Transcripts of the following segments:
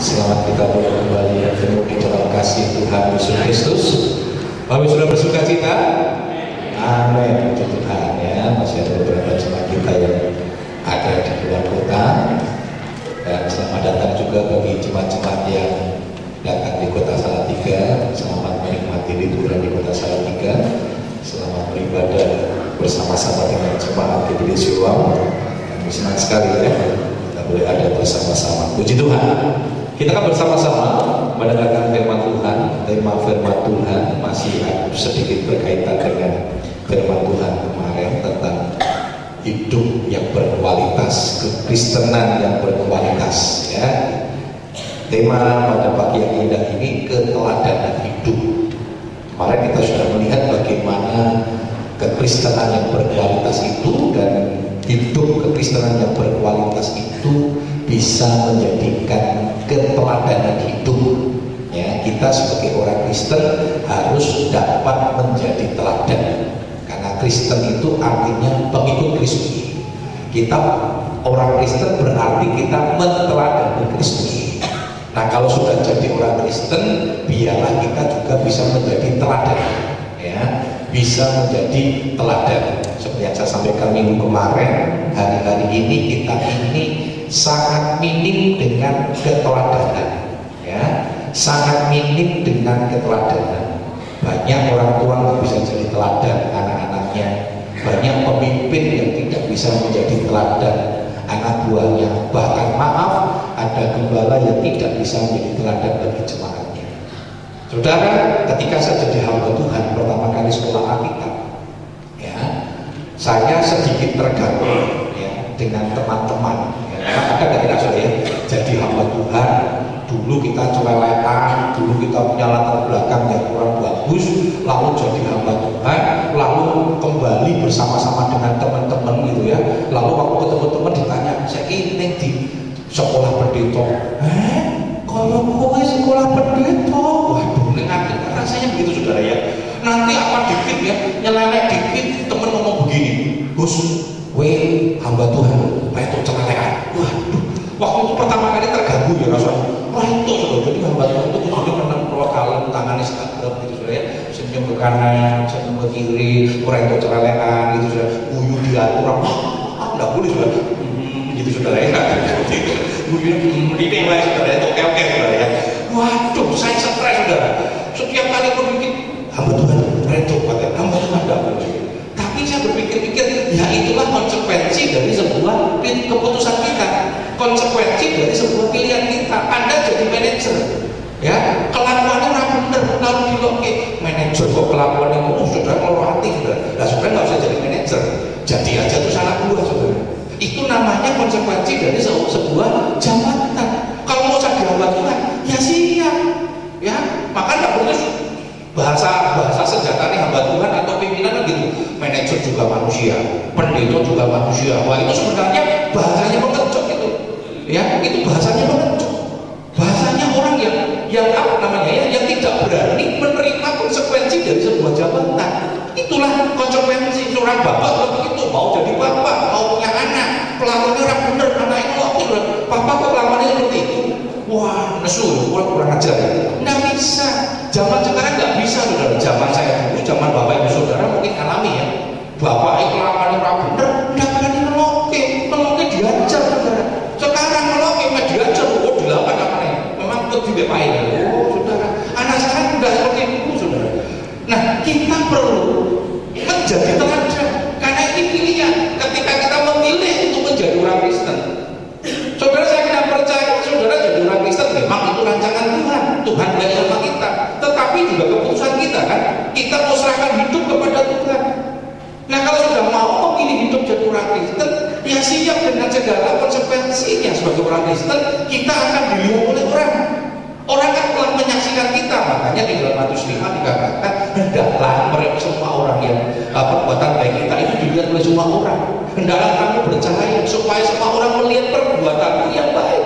Selamat kita boleh kembali bertemu di dalam kasih Tuhan Yesus Kristus. Bapak sudah bersuka cita? Amin. Puji Tuhan ya. Masih ada beberapa jemaat kita yang ada di luar kota. Dan selamat datang juga bagi jemaat-jemaat yang datang di kota Salatiga. Selamat menikmati liburan di kota Salatiga. Selamat beribadah bersama-sama dengan jemaat GBD Siloam. Kami senang sekali ya kita boleh ada bersama-sama. Puji Tuhan. Kita akan bersama-sama mendengarkan firman Tuhan. Tema firman Tuhan masih sedikit berkaitan dengan firman Tuhan kemarin tentang hidup yang berkualitas, kekristenan yang berkualitas ya. Tema pada pagi yang indah ini keteladanan hidup. Kemarin kita sudah melihat bagaimana kekristenan yang berkualitas itu dan hidup kekristenan yang berkualitas itu bisa menjadikan keteladanan hidup ya. Kita sebagai orang Kristen harus dapat menjadi teladan, karena Kristen itu artinya pengikut Kristus. Kita orang Kristen berarti kita meneladani Kristus. Nah, kalau sudah jadi orang Kristen, biarlah kita juga bisa menjadi teladan ya, bisa menjadi teladan. Seperti yang saya sampaikan minggu kemarin, hari-hari ini kita ini sangat minim dengan keteladanan ya, sangat minim dengan keteladanan. Banyak orang tua nggak bisa jadi teladan anak-anaknya, banyak pemimpin yang tidak bisa menjadi teladan anak buahnya, bahkan maaf ada gembala yang tidak bisa menjadi teladan bagi jemaatnya. Saudara, ketika saya jadi hamba Tuhan pertama kali sekolah Alkitab ya, saya sedikit terganggu ya dengan teman-teman ya. Ada nggak kita ya jadi hamba Tuhan, dulu kita celelekan, dulu kita punya latar belakang yang kurang bagus, lalu jadi hamba Tuhan, lalu kembali bersama-sama dengan teman-teman gitu ya. Lalu waktu ketemu teman ditanya, saya ini di sekolah pendeta, kalau kowe sekolah pendeta, waduh, ngerti rasanya begitu saudara ya. Nanti apa dikit ya, nyelelek dikit, teman ngomong begini, Gus, we hamba Tuhan, itu celelekan. Waduh, waktu itu pertama kali terganggu ya rasanya. Wah itu sudah jadi hamba Tuhan itu khususnya menang prokalan tangannya Instagram gitu sudah ya, senyum ke kanan, senyum ke kiri, orang itu celelekan gitu sudah, uyuh diatur, nggak boleh sudah, gitu saudara ya, uyuh mendidih lah saudara itu oke saudara ya. Waduh, saya stres saudara. Setiap kali aku bikin hamba Tuhan, reto pakai hamba Tuhan nggak boleh. Tapi saya berpikir-pikir, ya itulah konsekuensi dari sebuah keputusan kita, konsekuensi dari sebuah pilihan kita. Anda jadi manajer, ya kelakuannya orang bener, lalu diloke manajer kok kelakuannya sudah keluar hati sudah. Nah sudah nggak usah jadi manajer, jadi aja tuh salah buah saudara. Itu namanya konsekuensi dari sebuah jabatan. Kalau mau jadi hamba Tuhan, ya siap, ya maka nggak boleh bahasa senjatanya hamba Tuhan atau pimpinan gitu. Manajer juga manusia, pendeta juga manusia. Wah itu sebenarnya bahasanya mengejut itu, ya itu bahasanya mengejut. Bahasanya orang yang apa namanya ya, yang tidak berani menerima konsekuensi dari sebuah jabatan. Itulah konsekuensi seorang bapak begitu, mau jadi bapak, mau punya anak, pelakuannya orang bener, anaknya wakil, bapak kok pelakuannya seperti itu. Wah, nesu, kurang ajar ya. Nggak bisa. Zaman sekarang nggak bisa, saudara. Zaman saya dulu, zaman bapak ibu saudara mungkin alami ya. Bapak itu kelakuannya orang bener, nggak berani meloke diajar, saudara. Sekarang meloke diajar, oh dilawan apa nih? Memang itu dibepain ya. Oh, saudara. Anak sekarang udah seperti itu, saudara. Nah, kita perlu menjadi teladan, karena ini pilihan. Ketika kita memilih untuk menjadi orang Kristen, saudara, saya tidak percaya saudara jadi orang Kristen memang itu rancangan Tuhan. Tuhan beri sama kita, tetapi juga keputusan kita kan. Kita mau serahkan hidup kepada Tuhan. Nah, kalau sudah mau memilih hidup jadi orang Kristen, ya siap dengan segala konsekuensinya. Sebagai orang Kristen, kita akan dilihat oleh orang. Orang kan telah menyaksikan kita, makanya di dalam Matius 5 dikatakan, hendaklah mereka semua orang yang perbuatan baik kita itu dilihat oleh semua orang. Hendaklah kamu bercahaya supaya semua orang melihat perbuatanmu yang baik.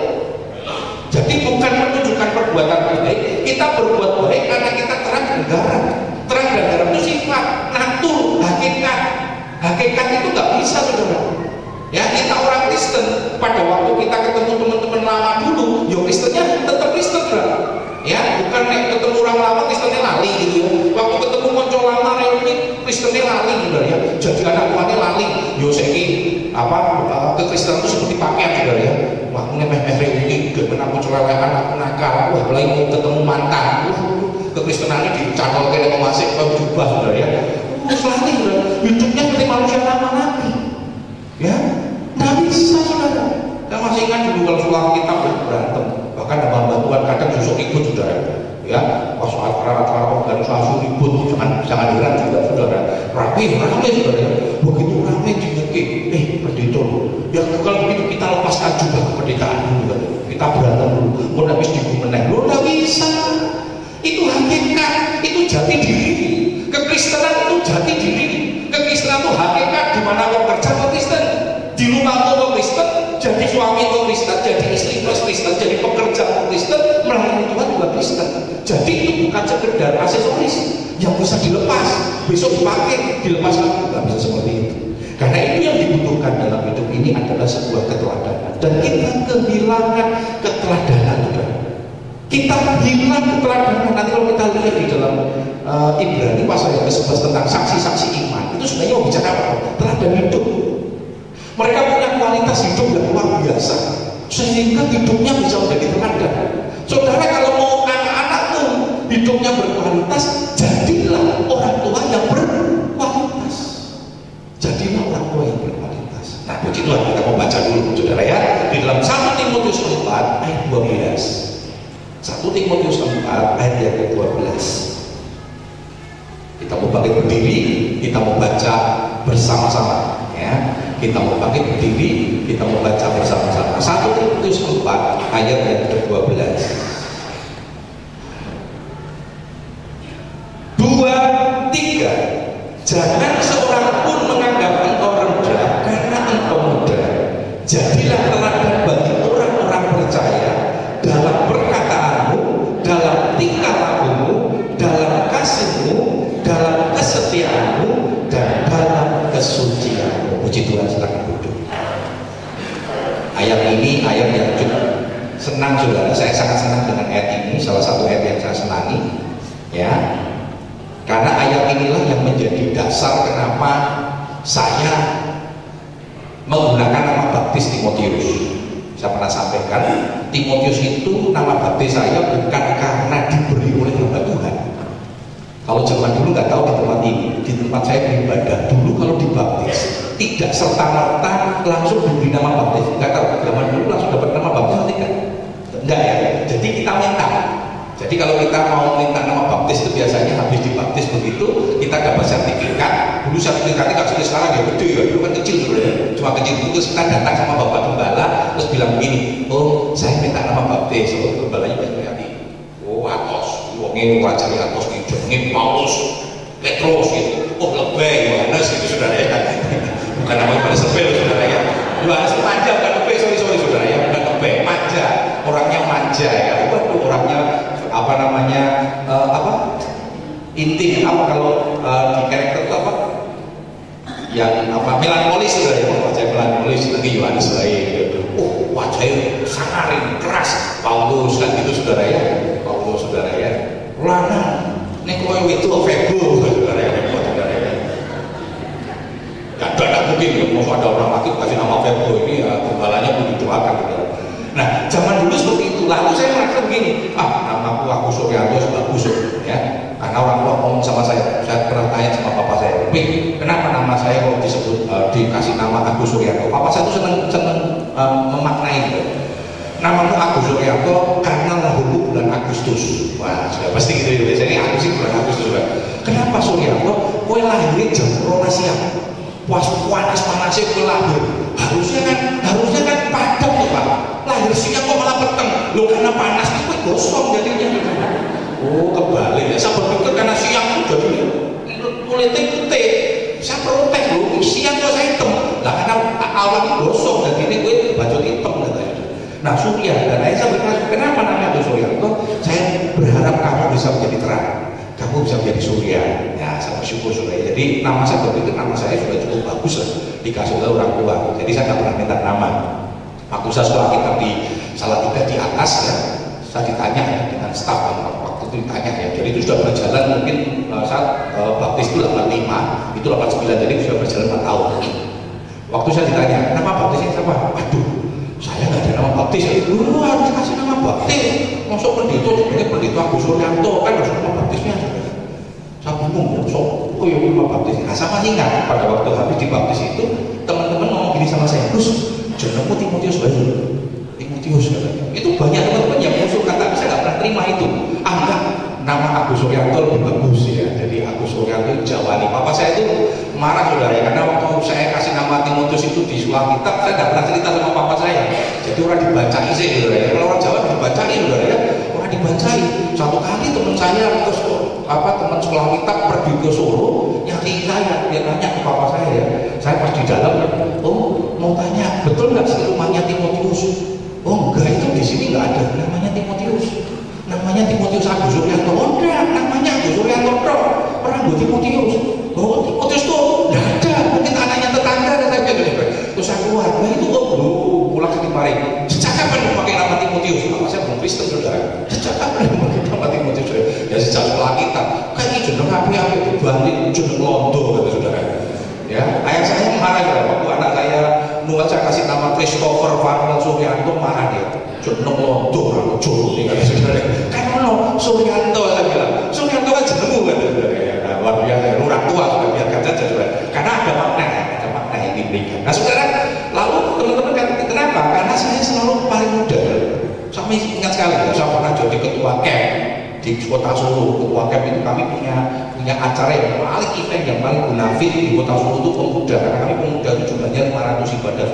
Jadi bukan menunjukkan perbuatan baik, kita berbuat baik karena kita terang dan garam. Terang dan garam itu sifat, natur, hakikat. Hakikat itu nggak bisa saudara. Ya kita orang Kristen, pada waktu kita ketemu teman-teman lama dulu, ya Kristennya tetap ngemeh-meh reuni, gemen aku celelekan, aku nakal, wah mulai mau ketemu mantan, kekristenannya dicantol kayak masih berubah sudah ya. Selati sudah hidupnya seperti manusia lama lagi, ya nggak bisa saudara. Saya masih ingat dulu kalau suami kita berantem, bahkan ada bantuan kadang susuk ikut saudara, ya pas soal perkara organisasi ribut, jangan heran juga saudara, rapi saudara, begitu rame dinyeki, pendeta, ya kalau begitu kita lepaskan juga kependetaan dulu, kita berantem dulu, mau habis digumeneng, lo nggak bisa, itu hakikat, itu jati diri. Kekristenan itu jati diri. Kekristenan itu hakikat di mana orang kerja ke Kristen, di rumah orang Kristen, jadi suami orang Kristen, jadi istri Kristen, jadi pekerja Kristen, melayani Tuhan juga Kristen. Jadi itu bukan sekedar aksesoris yang bisa dilepas, besok dipakai, dilepas lagi, nggak bisa seperti itu. Karena itu yang dibutuhkan dalam hidup ini adalah sebuah keteladanan. Dan kita kehilangan keteladanan, kita hilang keteladanan. Nanti kalau kita lihat di dalam Ibrani pasal yang ke-11 tentang saksi-saksi iman, itu sebenarnya mau bicara apa? Teladan hidup. Mereka punya kualitas hidup yang luar biasa, sehingga hidupnya bisa menjadi teladan. Saudara, kalau mau anak-anakmu hidupnya berkualitas, jadilah orang tua yang berkualitas. Jadilah orang tua yang berkualitas. Nah, begitulah kita mau baca dulu, saudara ya, di dalam 1 Timotius 4 ayat 12. 1 Timotius 4 ayat yang ke-12. Kita mau bangkit berdiri, kita mau baca bersama-sama, ya. Kita mau bangkit berdiri, kita mau baca bersama-sama. 1 Timotius 4 ayat yang ke-12. 2, 3. Jangan seorang pun menganggap engkau rendah karena engkau muda. Jadilah teladan bagi orang-orang percaya dalam perkataanmu, dalam tingkah lakumu, dalam kasihmu, dalam kesetiaanmu, dan dalam kesucianmu. Puji Tuhan, silakan duduk. Ayat ini ayat yang cukup senang saudara. Saya sangat senang dengan ayat ini, salah satu ayat yang saya senangi, ya. Karena ayat inilah yang menjadi dasar kenapa saya menggunakan nama baptis Timotius. Saya pernah sampaikan, Timotius itu nama baptis saya bukan karena diberi oleh hamba Tuhan. Kalau zaman dulu nggak tahu di tempat ini, di tempat saya beribadah dulu kalau dibaptis tidak serta-merta langsung diberi nama baptis. Nggak tahu, zaman dulu langsung dapat nama baptis tidak? Enggak ya. Jadi kita minta. Jadi kalau kita mau minta nama baptis itu biasanya habis dibaptis begitu kita dapat sertifikat. Dulu sertifikatnya nggak seperti sekarang ya gede ya, itu kan kecil dulu ya. Cuma kecil itu kita datang sama bapak gembala terus bilang begini, oh saya minta nama baptis. Oh gembalanya biasanya oh Atos, wongnya wajahnya Atos gitu, ini Paulus, Petrus gitu. Oh lebih Yohanes gitu saudara ya. Bukan nama pada sepel saudara ya. Yohanes manja bukan lebih, sorry saudara ya, bukan lebih, manja. Orangnya manja ya. Waduh orangnya apa namanya inti apa kalau di karakter itu apa yang apa melankolis saudara ya, wajah melankolis lagi Yohanes lain gitu. Oh wajahnya sangarin keras Paulus kan gitu saudara ya. Paulus saudara ya, lana nek kowe itu febo saudara ya, saudara ya. Gak mungkin ya mau ada orang laki kasih nama febo ini ya, gembalanya pun didoakan saudara. Nah zaman dulu seperti itu. Lalu saya merasa begini, namaku Agus Suryanto bagus ya, karena orang tua ngomong sama saya pernah tanya sama papa saya, kenapa nama saya kalau disebut dikasih nama Agus Suryanto? Papa saya tuh seneng memaknai gitu. Namamu Agus Suryanto karena lahirku bulan Agustus. Wah sudah pasti gitu ya, biasanya Agus sih bulan Agustus juga. Kenapa Suryanto? Kowe lahirnya jam 12 siang, panas-panasnya kowe lahir, harusnya kan padam tuh Pak, lahir siang kok malah peteng. Loh karena panas itu gosong jadinya. Oh kebalik ya, saya berpikir karena siang itu jadi kulitnya putih. Saya protes loh, siang kok saya hitam. Lah karena awalnya gosong dan ini gue baju hitam katanya. Nah Surya, dan saya bertanya kenapa namanya itu Suryanto? Saya berharap kamu bisa menjadi terang, kamu bisa menjadi surya. Ya saya bersyukur Surya. Jadi nama saya berpikir nama saya sudah cukup bagus lah, dikasih oleh orang tua. Jadi saya nggak pernah minta nama. Waktu saya sekolah kita di Salatiga di atas ya, saya ditanya ya, dengan staf waktu itu ditanya ya. Jadi itu sudah berjalan mungkin saat baptis itu 85, itu 89, jadi sudah berjalan 4 tahun. Waktu saya ditanya, nama baptisnya siapa? Waduh, Saya nggak ada nama baptis. Lu harus dikasih nama baptis. Masuk pendeta, sebenarnya pendeta Agus Suryanto kan harus nama baptisnya. Saya bingung, oh ya nama baptis. Nah, sama ingat pada waktu habis dibaptis itu teman-teman ngomong gini sama saya, Gus, jenengmu Timotius Bayu. Timotius katanya. Itu banyak teman-teman yang musuh kata, saya nggak pernah terima itu. Enggak, nama Agus Suryanto lebih bagus ya. Jadi Agus Suryanto Jawa nih. Papa saya itu marah saudara ya, karena waktu saya kasih nama Timotius itu di sekolah kitab, saya nggak pernah cerita sama papa saya. Jadi orang dibacai sih saudara ya. Kalau orang Jawa dibacai saudara ya, orang dibacai. Satu kali teman saya teman sekolah kitab pergi ke Solo, nyari saya, dia nanya ke papa saya ya. Saya pas di dalam, oh mau tanya, betul nggak sih rumahnya Timotius? Oh enggak, itu di sini nggak ada namanya Timotius. Namanya Timotius Agus Suryanto. Oh enggak, namanya Agus Suryanto orang gue Timotius. Oh Timotius tuh nggak ada, mungkin anaknya tetangga dan saya gitu. Terus aku keluar, nah itu pulang ke Timari. Sejak kapan pakai nama Timotius? Apa saya belum Kristen saudara? Sejak kapan pakai nama Timotius? Ya sejak sekolah kita. Kayak jeneng apa itu balik jeneng Londo kata saudara. Ya, ayah saya marah ya waktu anak saya nulis saya kasih nama Christopher Van Suryanto, marah dia. Jeneng Londo orang Jowo nih kata saudara. Kan ono Suryanto saya bilang. Suryanto kan jenengmu kan saudara. Ya, luar biasa, orang tua sudah biarkan saja saudara. Karena ada makna yang diberikan. Nah saudara, lalu teman-teman kata kenapa? Karena saya selalu paling muda. Saya ingat sekali, saya pernah jadi ketua camp di kota Solo. Ketua camp itu kami punya acara yang paling event yang paling bonafit di kota Solo itu pemuda, karena kami pemuda itu jumlahnya 500 ibadah.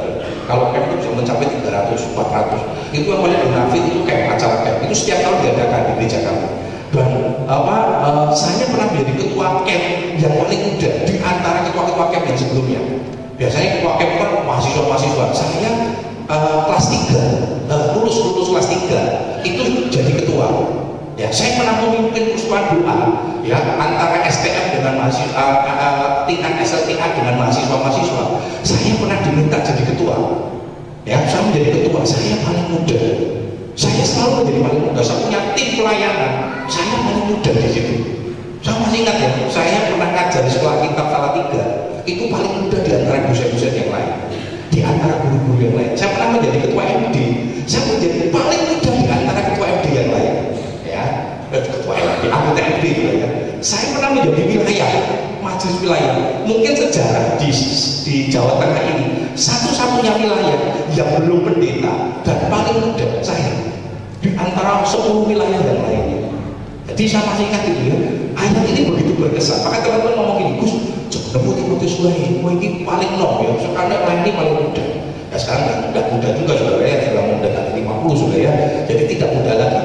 Kalau camp itu bisa mencapai 300, 400. Itu yang paling bonafit itu kayak acara camp. Itu setiap tahun diadakan di gereja kami. Dan saya pernah menjadi ketua camp yang paling muda di antara ketua-ketua camp yang sebelumnya. Biasanya ketua camp kan mahasiswa-mahasiswa. Saya kelas 3, lulus kelas 3 itu jadi ketua. Ya, saya pernah memimpin persekutuan doa ya antara STM dengan mahasiswa, tingkat SLTA dengan mahasiswa-mahasiswa. Saya pernah diminta jadi ketua. Ya, saya menjadi ketua. Saya paling muda. Saya selalu menjadi paling muda. Saya punya tim pelayanan. Saya paling muda di situ. Saya masih ingat ya, saya pernah ngajar di sekolah kitab Salatiga. Itu paling muda di antara dosen-dosen yang lain, di antara guru-guru yang lain. Saya pernah menjadi ketua MD. Saya menjadi paling muda di antara ketua MD yang lain. Ketua MD, anggota MD gitu ya. Saya pernah menjadi wilayah, majelis wilayah. Mungkin sejarah di Jawa Tengah ini satu-satunya wilayah yang belum pendeta dan paling muda saya di antara 10 wilayah yang lainnya. Jadi saya masih ingat itu ya. Ayat ini begitu berkesan. Maka teman-teman ngomong gini, Gus, jemput Timotius lain, ini paling nom ya. Sekarang lain ini paling muda. Ya sekarang nggak muda juga saudara ya, sudah mendekati 50 sudah ya. Jadi tidak muda lagi.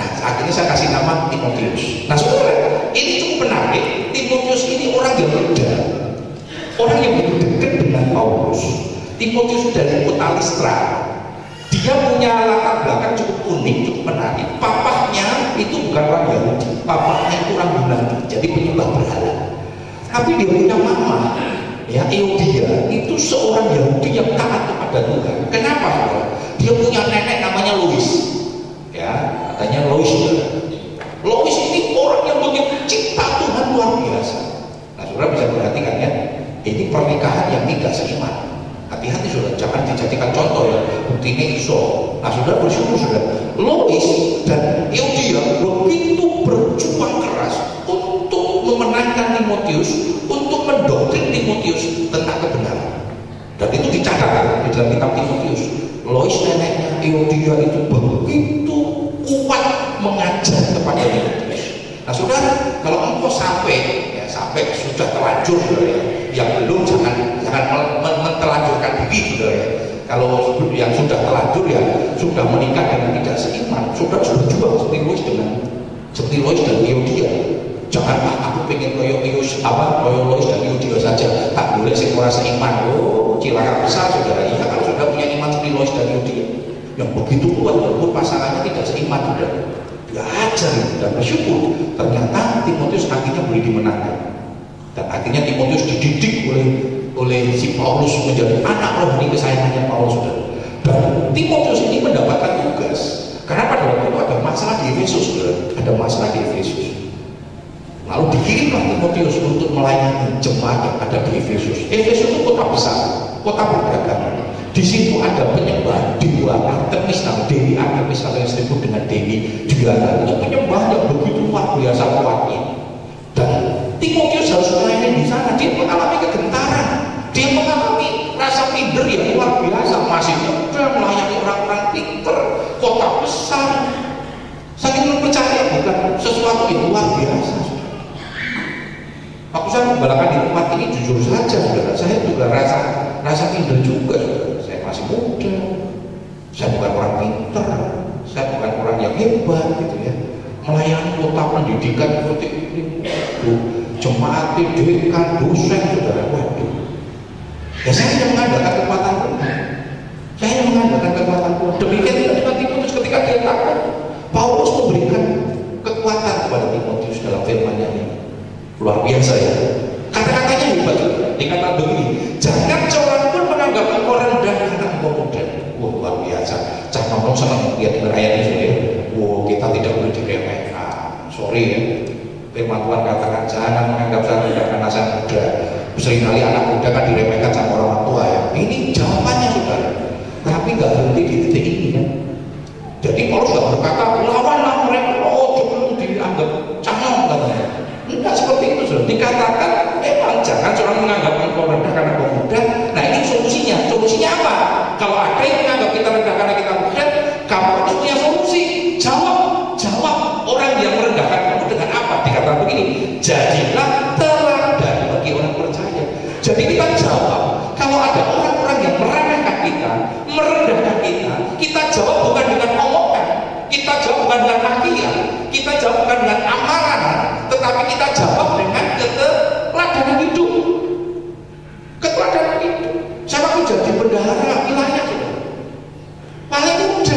Nah, akhirnya saya kasih nama Timotius. Nah, saudara, ini cukup menarik. Timotius ini orang yang muda, orang yang dekat dengan Paulus. Timotius dari kota Listra. Dia punya latar belakang cukup unik, cukup menarik. Papahnya itu bukan orang Yahudi, papahnya itu orang Yunani, jadi penyembah berhala. Tapi dia punya mama, ya Euodia, itu seorang Yahudi yang taat kepada Tuhan. Kenapa? Dia punya nenek namanya Lois. Ya, katanya Lois. Lois ini orang yang begitu cinta Tuhan luar biasa. Nah, saudara bisa perhatikan ya, ini pernikahan yang tidak seiman. Hati-hati saudara, jangan dijadikan contoh ya. Buktinya iso. Nah, saudara bersyukur saudara. Lois dan Euodia begitu berjuang keras untuk memenangkan Timotius, untuk mendoktrin Timotius tentang kebenaran. Dan itu dicatat di dalam kitab Timotius. Lois neneknya Euodia itu begitu kuat mengajar kepada Timotius. Nah, saudara, kalau engkau sampai sudah terlanjur saudara ya, yang belum jangan mentelanjurkan diri saudara ya. Kalau yang sudah terlanjur ya sudah menikah dengan tidak seiman, saudara sudah jual seperti Lois dan Euodia. Jangan aku pengen koyo Lois dan Euodia saja, tak boleh sih orang seiman. Oh, cilaka besar saudara. Iya, kalau sudah punya iman seperti Lois dan Euodia yang begitu kuat walaupun pasangannya tidak seiman saudara. Belajar dan bersyukur. Ternyata Timotius akhirnya boleh dimenangkan. Dan akhirnya Timotius dididik oleh si Paulus menjadi anak rohani kesayangannya Paulus saudara. Dan Timotius ini mendapatkan tugas. Karena pada waktu itu ada masalah di Efesus saudara. Ada masalah di Efesus. Lalu di dikirimlah Timotius untuk melayani jemaat yang ada di Efesus. Efesus itu kota besar, kota perdagangan. Di situ ada penyembah dewa Artemis, Dewi Artemis atau yang disebut dengan Dewi Diana. Itu penyembah yang begitu luar biasa kuatnya. Dan Timotius harus melayani di sana. Dia mengalami kegentaran, dia mengalami rasa minder yang luar biasa. Masih muda melayani orang-orang pinter, kota besar. Saking percaya bukan sesuatu yang luar biasa. Aku saya membalakan di tempat ini jujur saja, saudara. Saya juga rasa minder juga, saudara. Saya masih muda, saya bukan orang pinter, saya bukan orang yang hebat, gitu ya. Melayani kota pendidikan seperti ini, jemaat, dekan, dosen, saudara. Waduh. Ya saya yang mengandalkan kekuatan Tuhan. Saya yang mengandalkan kekuatan Tuhan. Demikian juga dengan Timotius ketika dia takut. Paulus memberikan kekuatan kepada Timotius dalam firman-Nya ini. Luar biasa ya. Kata-katanya hebat juga. Dikatakan begini, jangan seorang pun menganggap engkau rendah karena engkau muda. Wah, luar biasa. Cah nonton senang lihat ayat ini ya. Wah, kita tidak boleh diremehkan. Sorry ya. Firman Tuhan katakan jangan menganggap saya rendah karena saya muda. Seringkali anak muda kan diremehkan sama orang tua ya. Ini jawabannya saudara. Tapi nggak berhenti di titik ini kan. Jadi Paulus nggak berkata lawanlah mereka. Oh, jangan dianggap canggung katanya. Enggak seperti itu saudara. Dikatakan memang jangan seorang menganggap engkau rendah karena engkau muda. Nah ini solusinya. Solusinya apa? Kalau ada yang menganggap kita rendah karena kita muda, kamu harus punya solusi. Jawab orang yang merendahkan kamu dengan apa? Dikatakan begini, jadilah teladan bagi orang percaya. Jadi kita jawab, kalau ada orang-orang yang meremehkan kita, merendahkan kita jawab bukan dengan omongan, kita jawab bukan dengan makian, kita jawab bukan dengan amaran, tetapi kita jawab dengan keteladanan hidup. Keteladanan hidup. Saya waktu jadi bendahara wilayah paling muda.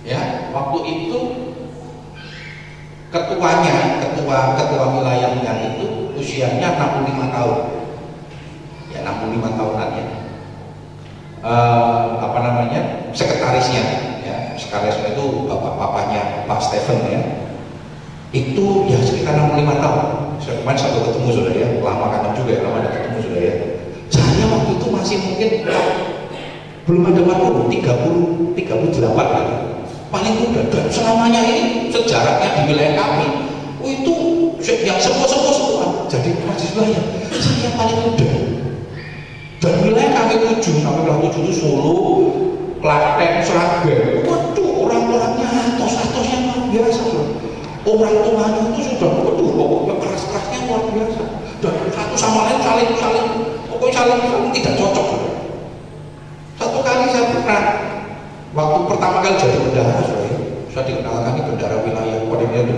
Ya, waktu itu ketua wilayahnya itu usianya 65 tahun. Ya, 65 tahunan ya. Sekretarisnya ya, sekretarisnya itu bapak-bapaknya Pak Stephen ya. Itu ya sekitar 65 tahun. Saya kemarin satu ketemu sudah ya, lama kan juga ya, lama ada ketemu sudah ya. Saya waktu itu masih mungkin belum ada waktu 38 gitu. Paling muda dan selamanya ini sejarahnya di wilayah kami itu yang sepuh-sepuh semua jadi mahasiswa ya. Saya paling muda. Dan wilayah kami 7 itu Solo, Klaten, Sragen. Waduh, orang-orangnya atos-atosnya luar biasa loh. Orang tuanya itu sudah pokoknya keras-kerasnya luar biasa. Dan satu sama lain saling tidak cocok. Satu kali saya pernah waktu pertama kali jadi bendahara, saya dikenalkan ini bendahara wilayah. Pada dia itu,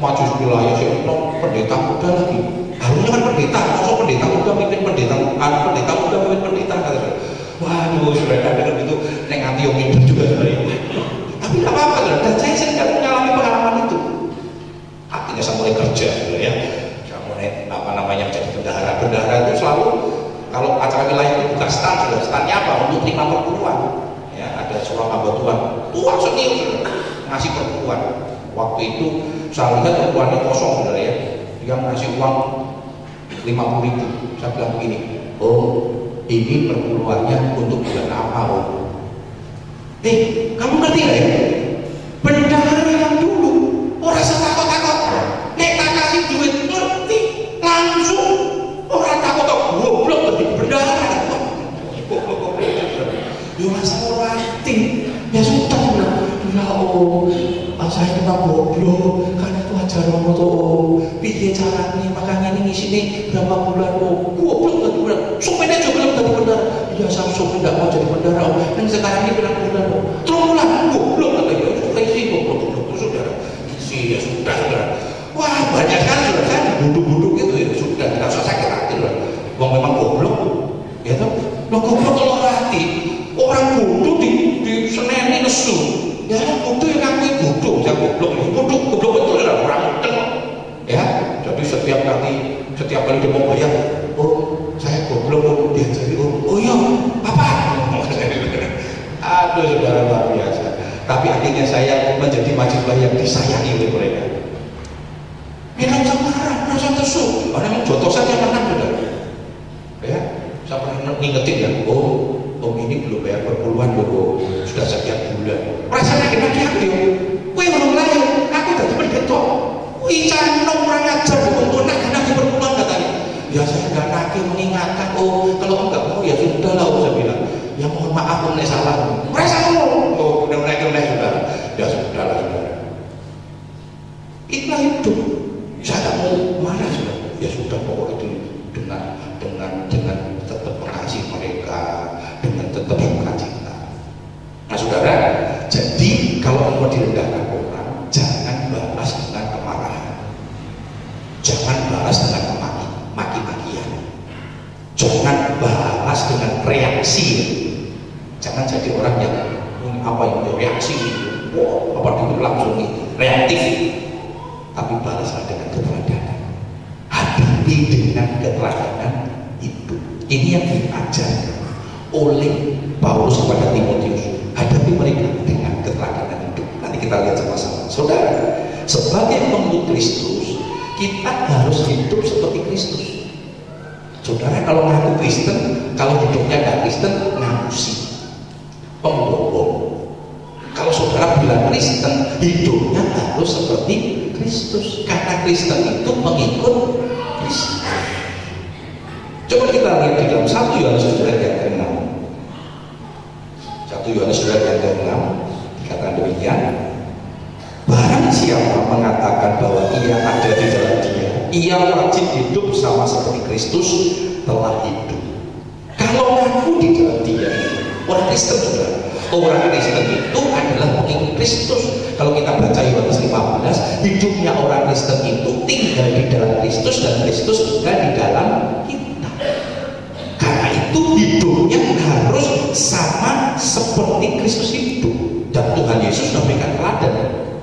maju wilayah sih, pendeta muda lagi. Harusnya kan pendeta, sosok pendeta muda mimpin pendeta muda mimpin pendeta kata saya. Waduh, sudah dengar itu neng Antio mimpin juga sebenarnya. Tapi tidak apa-apa, dan saya sering mengalami pengalaman itu. Artinya saya mulai kerja, ya. Saya mulai menjadi bendahara. Bendahara itu selalu kalau acara wilayah itu buka stand, standnya apa? Untuk terima perpuluhan. Ya, ada seorang hamba Tuhan, tua senior ngasih perpuluhan. Waktu itu saya lihat perpuluhannya kosong, saudara ya. Dia ngasih uang 50.000. Saya bilang begini, ini perpuluhannya untuk bulan apa, kamu ngerti gak ya? Bendahara yang dulu orang takut-takut, nek tak kasih duit ngerti langsung orang takut goblok jadi bendahara. Ya masa ngerti, ya sudah ya saya juga goblok karena itu ajaran piye caranya makanya ini ngisi berapa bulan goblok tadi bulan supaya juga belum jadi bendahara. Ya saya supaya tidak mau jadi bendahara dan sekarang ini berapa bulan terulang goblok katanya supaya isi goblok saudara isi ya sudah. Wah banyak kan sudah saya duduk-duduk gitu ya sudah tidak usah sakit hati lah. Memang goblok ya toh lo goblok kalau hati orang bodoh di seneni nesu ya bodoh yang ngaku bodoh saya goblok betul adalah orang mudeng ya. Jadi setiap kali dia mau bayar saya goblok dia jadi iya apa aduh saudara luar biasa. Tapi akhirnya saya menjadi mahasiswa yang disayangi oleh mereka. musuh, orang yang jotosan yang menang sudah. Ya, saya pernah ngingetin ya, om ini belum bayar perpuluhan loh, sudah sekian bulan. Rasanya kena hati yo. Kowe orang lain, aku tadi pendeta. Wih canom orang ajar, untuk nak perpuluhan katanya. Ya saya nggak nagih mengingatkan, kalau enggak mau ya sudah lah, saya bilang. Ya mohon maaf om nek salah. Merasa ngomong, udah mulai sudah. Ya sudah lah saudara. Itulah hidup. Saya tak mau marah sudah. Ya sudah pokok itu dengan tetap mengasihi mereka, dengan tetap sukacita. Nah saudara, jadi kalau mau direndahkan orang, jangan balas dengan kemarahan, jangan balas dengan maki-makian, jangan balas dengan reaksi. Jangan jadi orang yang reaksi, apa itu langsung reaktif. Tapi balaslah dengan keteladanan. Hadapi dengan keteladanan itu. Ini yang diajarkan oleh Paulus kepada Timotius. Hadapi mereka dengan keteladanan hidup. Nanti kita lihat sama-sama. Saudara, sebagai pengikut Kristus, kita harus hidup seperti Kristus. Saudara, kalau ngaku Kristen, kalau hidupnya nggak Kristen, ngaku sih pembohong. Kalau saudara bilang Kristen, hidupnya harus seperti Kristus, karena Kristen itu mengikut Kristus. Coba kita lihat di dalam 1 Yohanes surat yang ke-6. 1 Yohanes surat yang ke-6 dikatakan demikian, barang siapa mengatakan bahwa ia ada di dalam dia, ia wajib hidup sama seperti Kristus telah hidup. Kalau aku di dalam dia, orang Kristen sudah. Orang Kristen itu adalah pengikut Kristus. Kalau kita baca Yohanes 15, hidupnya orang Kristen itu tinggal di dalam Kristus dan Kristus tinggal di dalam kita. Karena itu hidupnya harus sama seperti Kristus hidup. Dan Tuhan Yesus memberikan teladan.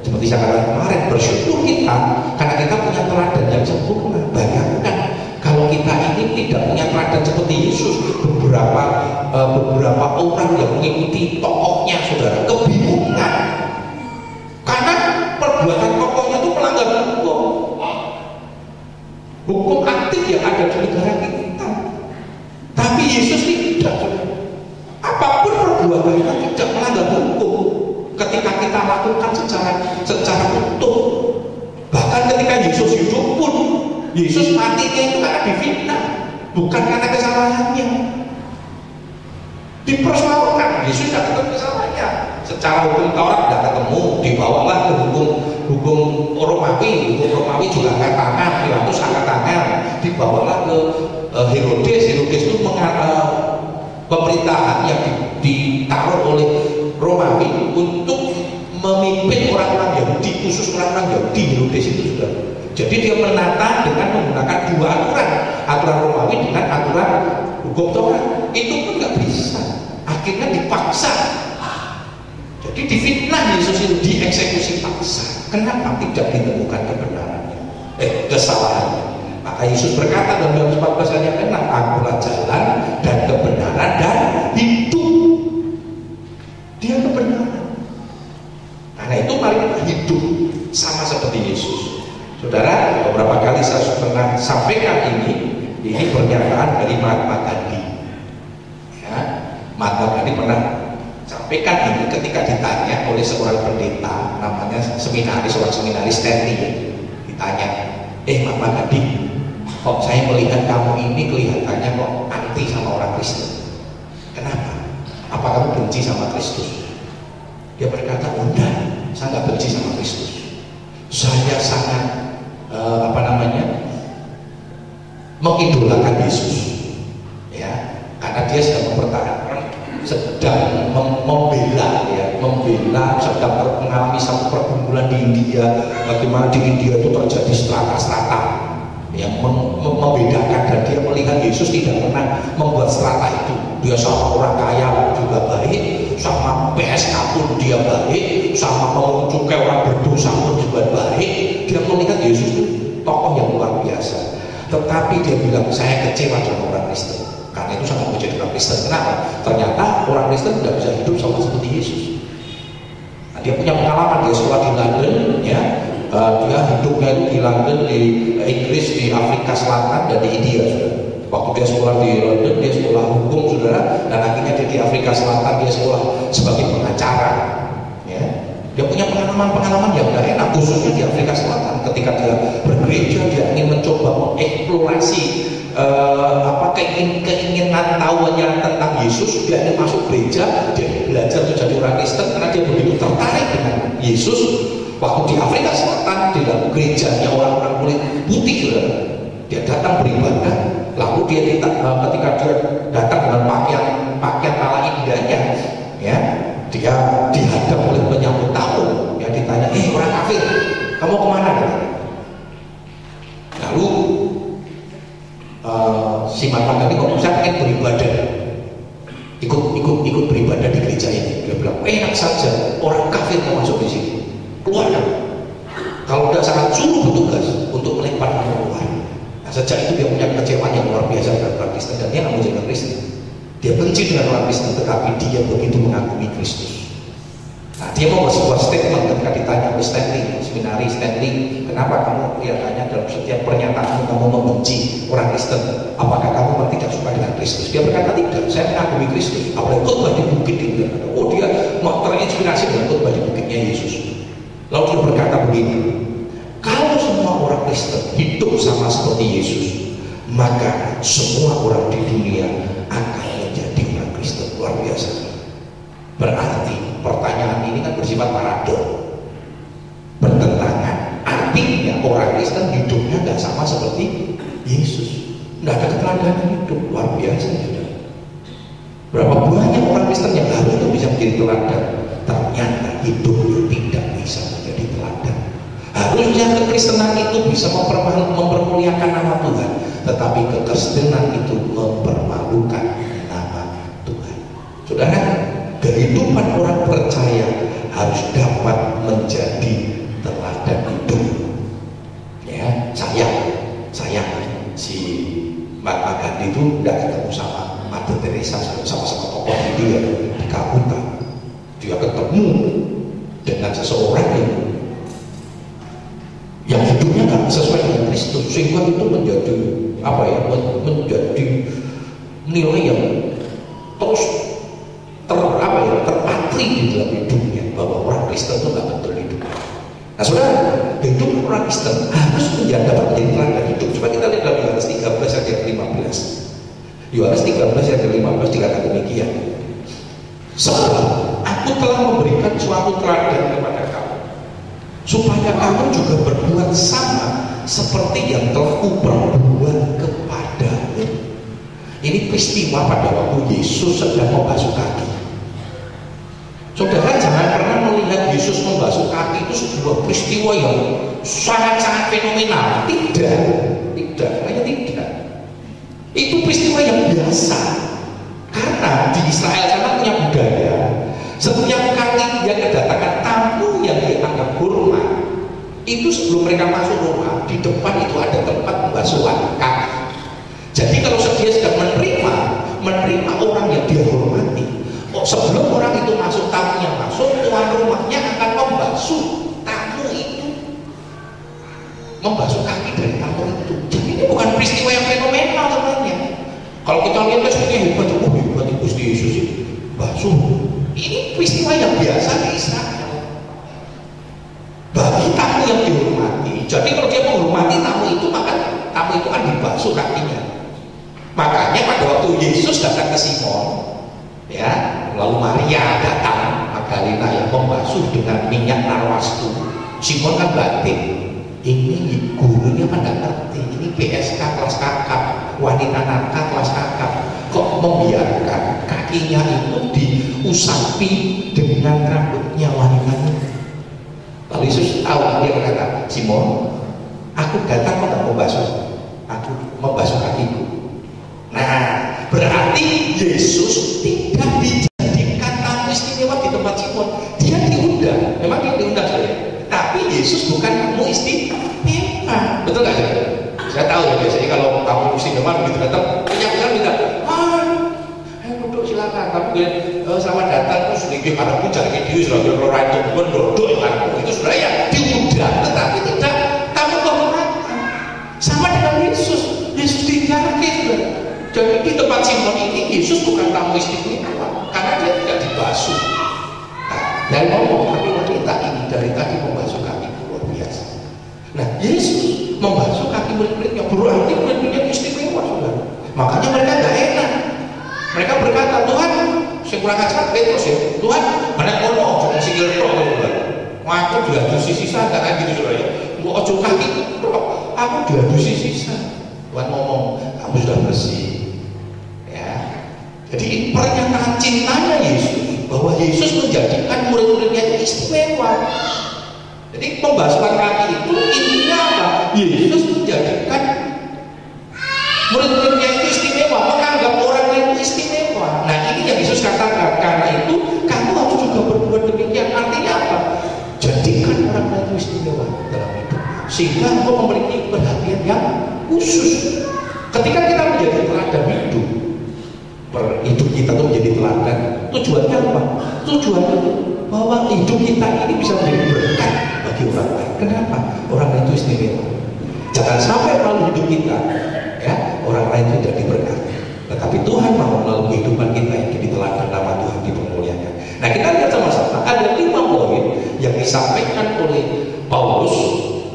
Seperti saya katakan kemarin, bersyukur kita karena kita punya teladan yang sempurna. Bayangkan kalau kita ini tidak punya teladan seperti Yesus, beberapa orang yang mengikuti tokohnya saudara kebingungan karena perbuatan tokohnya itu melanggar hukum aktif yang ada di negara kita. Tapi Yesus tidak, apapun perbuatannya tidak melanggar hukum ketika kita lakukan secara utuh. Bahkan ketika Yesus hidup pun, Yesus matinya itu karena difitnah, bukan karena kesalahannya. Dipersoalkan, Yesus tidak ketemu kesalahannya. Secara hukum Taurat tidak ketemu, dibawalah ke hukum Romawi. Hukum Romawi juga angkat tangan, Pilatus angkat tangan. Dibawalah ke Herodes. Herodes itu pemerintahan yang ditaruh oleh Romawi untuk memimpin orang-orang Yahudi, khusus orang-orang Yahudi. Herodes itu sudah. Jadi dia menata dengan menggunakan dua aturan Romawi dengan aturan hukum Taurat. Itu pun nggak bisa. Akhirnya dipaksa. Jadi difitnah Yesus itu, dieksekusi paksa. Kenapa tidak ditemukan kebenarannya? Kesalahannya. Maka Yesus berkata dalam Yohanes 14 ayat 6, akulah jalan dan kebenaran dan hidup. Dia kebenaran. Karena itu mari kita hidup sama seperti Yesus. Saudara, beberapa kali saya pernah sampaikan ini pernyataan dari Mahatma Gandhi. Ya, Mahatma Gandhi pernah sampaikan ini ketika ditanya oleh seorang pendeta, namanya seorang seminaris Stanley. Ditanya, Mahatma Gandhi, kok saya melihat kamu ini kelihatannya kok anti sama orang Kristen. Kenapa? Apa kamu benci sama Kristus? Dia berkata, enggak, saya nggak benci sama Kristus. Saya sangat mengidolakan Yesus, ya, karena dia sedang mempertahankan, sedang membela, sedang mengalami satu pergumulan di India. Bagaimana di India itu terjadi strata-strata yang membedakan, dan dia melihat Yesus tidak pernah membuat strata itu. Dia sama orang kaya juga baik, sama PSK pun dia baik, sama mengunjungi orang berdosa pun juga baik. Dia melihat Yesus itu tokoh yang luar biasa. Tetapi dia bilang, saya kecewa dengan orang Kristen. Karena itu sangat menjadi orang Kristen. Kenapa? Ternyata orang Kristen tidak bisa hidup sama seperti Yesus. Nah, dia punya pengalaman, dia sekolah di London, ya, Dia hidupnya itu di London, di Inggris, di Afrika Selatan, dan di India, saudara. Waktu dia sekolah di London, dia sekolah hukum, saudara, dan akhirnya dia di Afrika Selatan, dia sekolah sebagai pengacara. Ya. Dia punya pengalaman-pengalaman yang gak enak, khususnya di Afrika Selatan. Ketika dia bergereja, dia ingin mencoba mengeksplorasi keinginan tahuannya tentang Yesus. Dia ingin masuk gereja, dia belajar menjadi orang Kristen karena dia begitu tertarik dengan Yesus. Waktu di Afrika Selatan, di dalam gerejanya orang-orang kulit putih, saudara, dia datang beribadah. Lalu dia ketika dia datang dengan pakaian ala Indianya, ya, dia dihadap oleh penyambut tamu. Ya, ditanya, orang kafir, kamu kemana? Lalu si mantan tadi kok saya pengen beribadah, ikut beribadah di gereja ini. Dia bilang, enak saja, orang kafir mau masuk di sini, keluar. Kalau tidak sangat suruh petugas untuk melempar kamu keluar. Nah, sejak itu dia punya kekecewaan yang luar biasa dengan orang Kristen, dan dia nggak mau jadi Kristen. Dia benci dengan orang Kristen, tetapi dia begitu mengagumi Kristus. Nah, dia mau sebuah statement ketika ditanya oleh Stanley, seminari Stanley, kenapa kamu kelihatannya dalam setiap pernyataanmu kamu membenci orang Kristen? Apakah kamu tidak suka dengan Kristus? Dia berkata, tidak, saya mengagumi Kristus. Apalagi khotbah di bukit itu. Oh, dia terinspirasi dengan khotbah di bukitnya Yesus. Lalu dia berkata begini, kalau semua orang Kristen hidup sama seperti Yesus, maka semua orang di dunia akan menjadi orang Kristen. Luar biasa. Berarti pertanyaan ini kan bersifat paradok, bertentangan. Artinya orang Kristen hidupnya nggak sama seperti Yesus, nggak ada keteladanan hidup. Luar biasa, saudara. Berapa banyak orang Kristen yang harusnya bisa menjadi teladan, ternyata hidupnya tidak bisa menjadi teladan. Harusnya kekristenan itu bisa mempermuliakan nama Tuhan, tetapi kekristenan itu mempermalukan nama Tuhan. Saudara, kehidupan orang percaya harus dapat menjadi teladan hidup. Ya, sayang si Mahatma Gandhi itu tidak ketemu sama Mother Teresa, sama-sama tokoh India di Calcutta. Dia ketemu dengan seseorang yang hidupnya nggak sesuai dengan Kristus, sehingga itu menjadi menjadi nilai yang terus terpatri di dalam hidupnya, bahwa orang Kristen itu nggak betul hidup. Nah, saudara, hidup orang Kristen harus dapat menjadi teladan hidup. Coba kita lihat dalam Yohanes 13 ayat 15. Yohanes 13 ayat 15 dikatakan demikian, sebab aku telah memberikan suatu teladan kepada kamu, supaya kamu juga berbuat sama seperti yang telah kuperbuat kepadamu. Ini peristiwa pada waktu Yesus sedang membasuh kaki. Saudara, jangan pernah melihat Yesus membasuh kaki itu sebuah peristiwa yang sangat-sangat fenomenal. Tidak, hanya tidak. Itu peristiwa yang biasa. Karena di Israel sana punya budaya, setiap kali dia kedatangan tamu yang dianggap hormat, itu sebelum mereka masuk rumah, di depan itu ada tempat pembasuhan kaki. Jadi kalau dia sedang menerima orang yang dia hormati, sebelum orang itu masuk, tamunya masuk, tuan rumahnya akan membasuh tamu itu, membasuh kaki dari tamu itu. Jadi ini bukan peristiwa yang fenomenal temannya. Kalau kita lihat seperti hebat itu Gusti Yesus itu basuh. Ini peristiwa yang biasa di Israel bagi tamu yang dihormati. Jadi kalau dia menghormati tamu itu, maka tamu itu akan dibasuh kakinya. Makanya pada waktu Yesus datang ke Simon, ya, lalu Maria datang Magdalena yang membasuh dengan minyak narwastu. Simon kan batin, ini gurunya kan nggak ngerti, ini PSK kelas kakap, wanita nakal kelas kakap, kok membiarkan kakinya itu diusapi dengan rambutnya wanita. Lalu Yesus tahu, dia berkata, Simon, aku datang kok aku membasuh kakiku. Nah, berarti Yesus tidak dijadikan tamu istimewa di tempat Simon. Dia diundang, memang dia diundang saja. Tapi Yesus bukan tamu istimewa, betul nggak? Saya tahu ya, biasanya kalau tamu istimewa begitu datang, banyak minta, ayo duduk silakan. Tapi selamat datang terus sedikit karena puncak ini sudah berorang itu berdodok itu sebenarnya diundang, tetapi Yesus bukan tamu istimewa karena dia tidak dibasuh. Nah, dari ngomong tapi wanita ini dari tadi membasuh kaki luar biasa. Nah, Yesus membasuh kaki murid-muridnya, berarti murid-muridnya istimewa, saudara. Makanya mereka gak enak. Mereka berkata, Tuhan, saya kurang ajar Petrus ya, Tuhan, mana kono, cuma sikil tok, aku diadusi sisa, kan gitu saudara. Mau ojo kaki, aku diadusi sisa. Tuhan ngomong, kamu sudah bersih. Ya. Jadi pernyataan cintanya Yesus bahwa Yesus menjadikan murid-muridnya itu istimewa. Jadi pembasuhan kaki itu intinya apa? Yesus menjadikan murid-muridnya itu istimewa, menganggap orang lain itu istimewa. Nah ini yang Yesus katakan, karena itu kamu harus juga berbuat demikian. Artinya apa? Jadikan orang lain itu istimewa dalam hidup, sehingga engkau memiliki perhatian yang khusus. Ketika kita menjadi teladan hidup, hidup kita itu menjadi teladan. Tujuannya apa? Tujuannya bahwa hidup kita ini bisa menjadi berkat bagi orang lain. Kenapa? Orang lain itu istimewa. Jangan sampai melalui hidup kita, ya, orang lain itu tidak diberkati. Tetapi Tuhan mau melalui kehidupan kita yang jadi teladan, nama Tuhan dipermuliakan. Nah kita lihat sama-sama ada 5 poin yang disampaikan oleh Paulus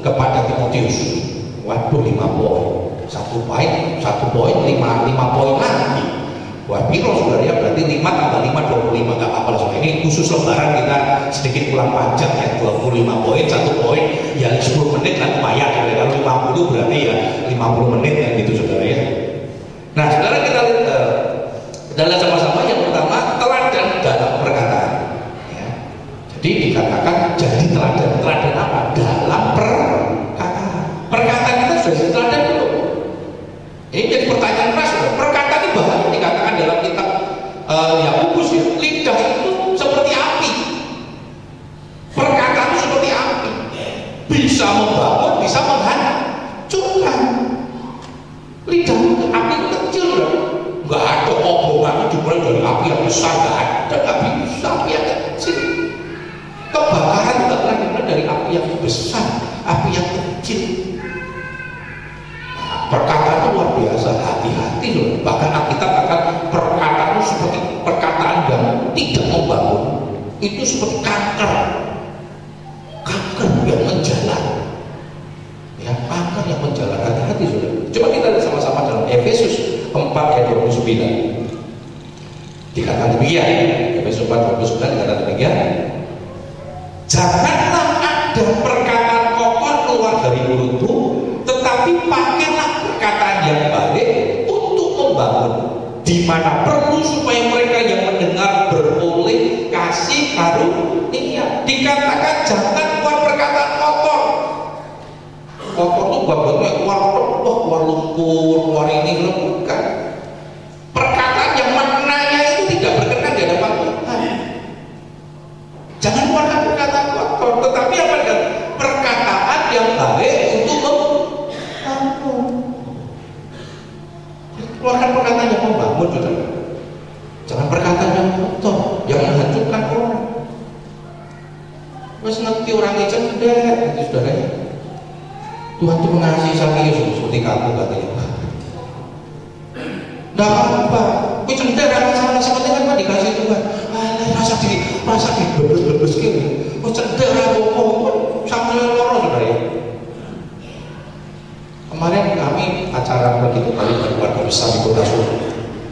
kepada Timotius. Waduh, 5 poin. Satu poin 5 poin lagi. Wah, piro saudara, berarti 5 tambah 5 25, gak apa-apa lah. Ini khusus lebaran kita sedikit pulang panjang ya, 25 poin, 1 poin ya 10 menit kan lumayan ya. Kalau 50 berarti ya 50 menit kan gitu saudara ya. Nah saudara, kita lihat sama-sama. Yang pertama, teladan dalam perkataan ya. Jadi dikatakan jadi teladan apa? Dalam perkataan kita sudah jadi teladan belum? Ini jadi pertanyaan keras. Perkataan ini bahkan dikatakan dalam kitab Yakobus ya, lidah itu seperti api. Perkataan itu seperti api, bisa membangun, bisa menghancurkan. Lidah itu api itu kecil, nggak ada obrolan dimulai dari api yang besar, nggak ada, nggak bisa. Api yang kecil, kebakaran nggak pernah dimulai dari api yang besar, api yang kecil. Perkataan itu luar biasa, hati-hati loh. Bahkan Alkitab katakan perkataan itu seperti perkataan yang tidak membangun, itu seperti kanker yang menjalar ya, kanker yang menjalar. Hati-hati sudah. Coba kita lihat sama-sama dalam Efesus 4 ayat 29 dikatakan demikian. Efesus 4 29 dikatakan demikian, janganlah ada perkataan kotor keluar dari mulutmu, tetapi pakailah perkataan yang baik untuk membangun, di mana perlu supaya mereka yang mendengar beroleh kasih karunia. Dikatakan jangan keluar perkataan kotor. Kotor itu bukan keluar lumpur, keluar ini, bukan. Perkataan yang maknanya itu tidak berkenan di hadapan Tuhan. Jangan keluarkan perkataan kotor, tetapi apa? Perkataan yang baik untuk membangun. Keluarkan perkataan yang membangun, saudara. Jangan perkataan yang kotor, yang menghancurkan orang. Mas ngerti orang itu cerdas, itu saudara ya. Tuhan itu mengasihi saya seperti kamu katanya. Nggak apa-apa, aku cerdas, aku salah seperti kan dikasih Tuhan. Rasa di bebes gini. Aku cerdas, aku sambil lorong saudara ya. Kemarin kami acara begitu kali keluarga besar di Kota Solo.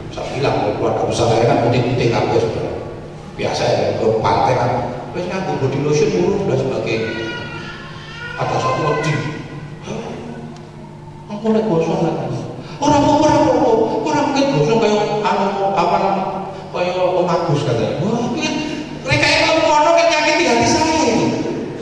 Saya bilang keluarga besar saya kan putih-putih kabeh saudara. Biasa ya ke pantai kan, terus nganggo body lotion urus dan sebagainya. Ada satu wedi, aku lagi gosong lagi. Orang mungkin gosong kayak kayak Om Agus katanya. Wah, mereka yang ngelompokno kayak nyakiti hati saya.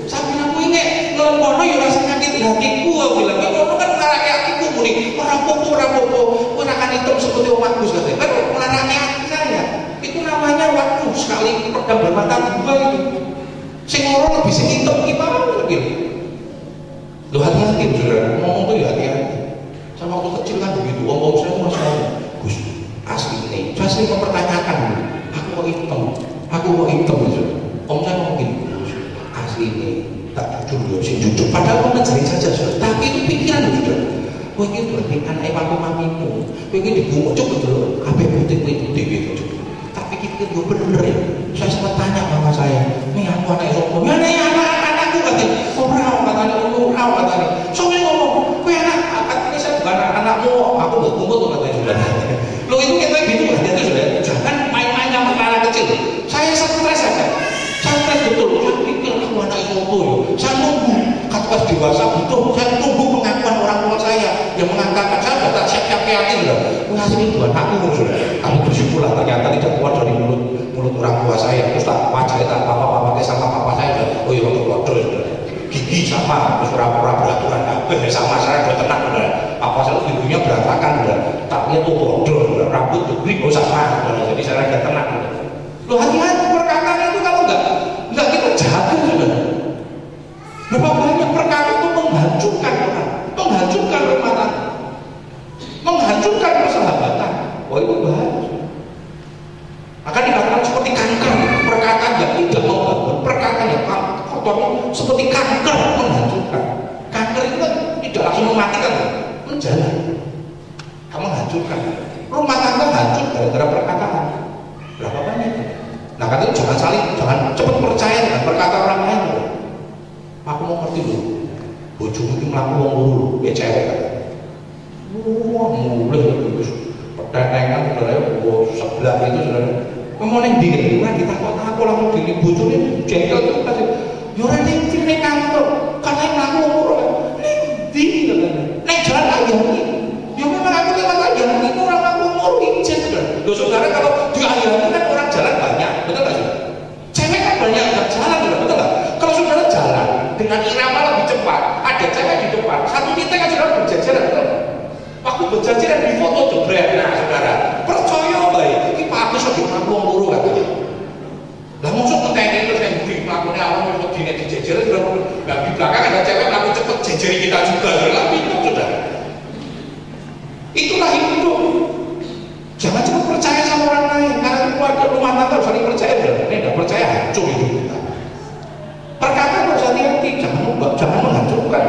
Saya bilang aku ini ngelompokno ya rasa nyakiti hatiku. Aku bilang ngelompokno kan ngaraki hatiku muni. Orang popo, aku akan hitung seperti Om Agus katanya. Kan melarang hati saya. Itu namanya waktu sekali pedang bermata dua itu. Sing loro lebih sing hitung gimana gitu. Lo hati-hati saudara, ngomong tuh ya hati-hati. Sama waktu kecil kan begitu, om saya masih ngomong, Gus, asli ini. Saya sering mempertanyakan, aku mau hitam gitu. Om saya ngomong gini, Gus, asli ini tak jujur, sih jujur. Padahal mau ngejari saja, saudara. Tapi itu pikiran saudara. kowe iki berarti anake papi mamimu. Kowe iki dibungkuk coba dulu, kabeh putih kowe itu dhewe itu. Tak pikir yo bener ya. Saya sempat tanya mama saya, "Nih aku anak sapa?" "Ya nek anakku katanya." "Ora katanya ora katanya." Soale ngomong, "Kowe anak katanya saya bukan anakmu, aku mbok kumpul tuh katanya sudah." Loh itu kita gitu kan, itu sudah. Jangan main-main sama anak kecil. Saya stres aja. Saya stres betul. Saya pikir aku anak sapa yo. Saya nunggu pas dewasa butuh, saya tunggu pengakuan orang tua saya yang mengatakan saya sudah tak siap yakin loh. Mengasih itu anakku sudah. Tapi bersyukurlah ternyata tidak keluar dari mulut orang tua saya. Terus tak wajahnya tak papa pakai sama papa saya sudah. Oh iya untuk bodoh sudah. Gigi sama, terus pura-pura beraturan kabeh sama saya sudah tenang sudah. Papa saya giginya berantakan sudah. Tapi itu bodoh sudah. Rambut juga sama sudah. Jadi saya sudah tenang sudah. Loh hati-hati perkataan itu kalau enggak kita jaga sudah. Berapa banyak perkara itu menghancurkan orang, menghancurkan rumah tangga, menghancurkan persahabatan. Oh itu bahaya. Akan dikatakan seperti kanker, perkataan yang tidak membangun, perkataan yang kotor seperti kanker menghancurkan. Kanker itu kan tidak langsung mematikan, menjalar, menghancurkan. Rumah tangga hancur gara-gara perkataan. Berapa banyak? Nah katanya jangan cepat percaya dengan perkataan orang lain. Aku mau ngerti dulu, bojomu itu melaku wong loro, ya cewek kan. Wah, mulai terus pertentangan saudara, sebelah itu saudara. Kamu neng diri, nah kita kok aku langsung diri bojone jengkel itu kasih. Yora neng diri kantor, karena melaku wong loro kan. Neng diri katanya, neng jalan ayani. Ya memang aku lewat ayani itu orang melaku wong loro izin saudara. Loh saudara kalau di ayani kan orang jalan banyak, betul nggak sih? Cewek kan banyak yang jalan, betul nggak? Kalau saudara jalan dengan irama lebih cepat, ada cewek di depan, satu titik kan saudara berjajaran, betul? Waktu berjajaran di foto jebret, nah saudara, percaya baik, ini Pak Agus lagi ngaku wong loro katanya. Lah maksud ngenteni terus yang budi melakukannya awal mau dine di jajaran, nggak di belakang ada cewek ngaku cepet jajari kita juga, lah bingung saudara. Itulah hidup. Jangan cuma percaya sama orang lain, karena keluarga rumah tangga harus saling percaya, ini tidak percaya hancur hidup kita. Perkataan harus hati-hati, jangan menghancurkan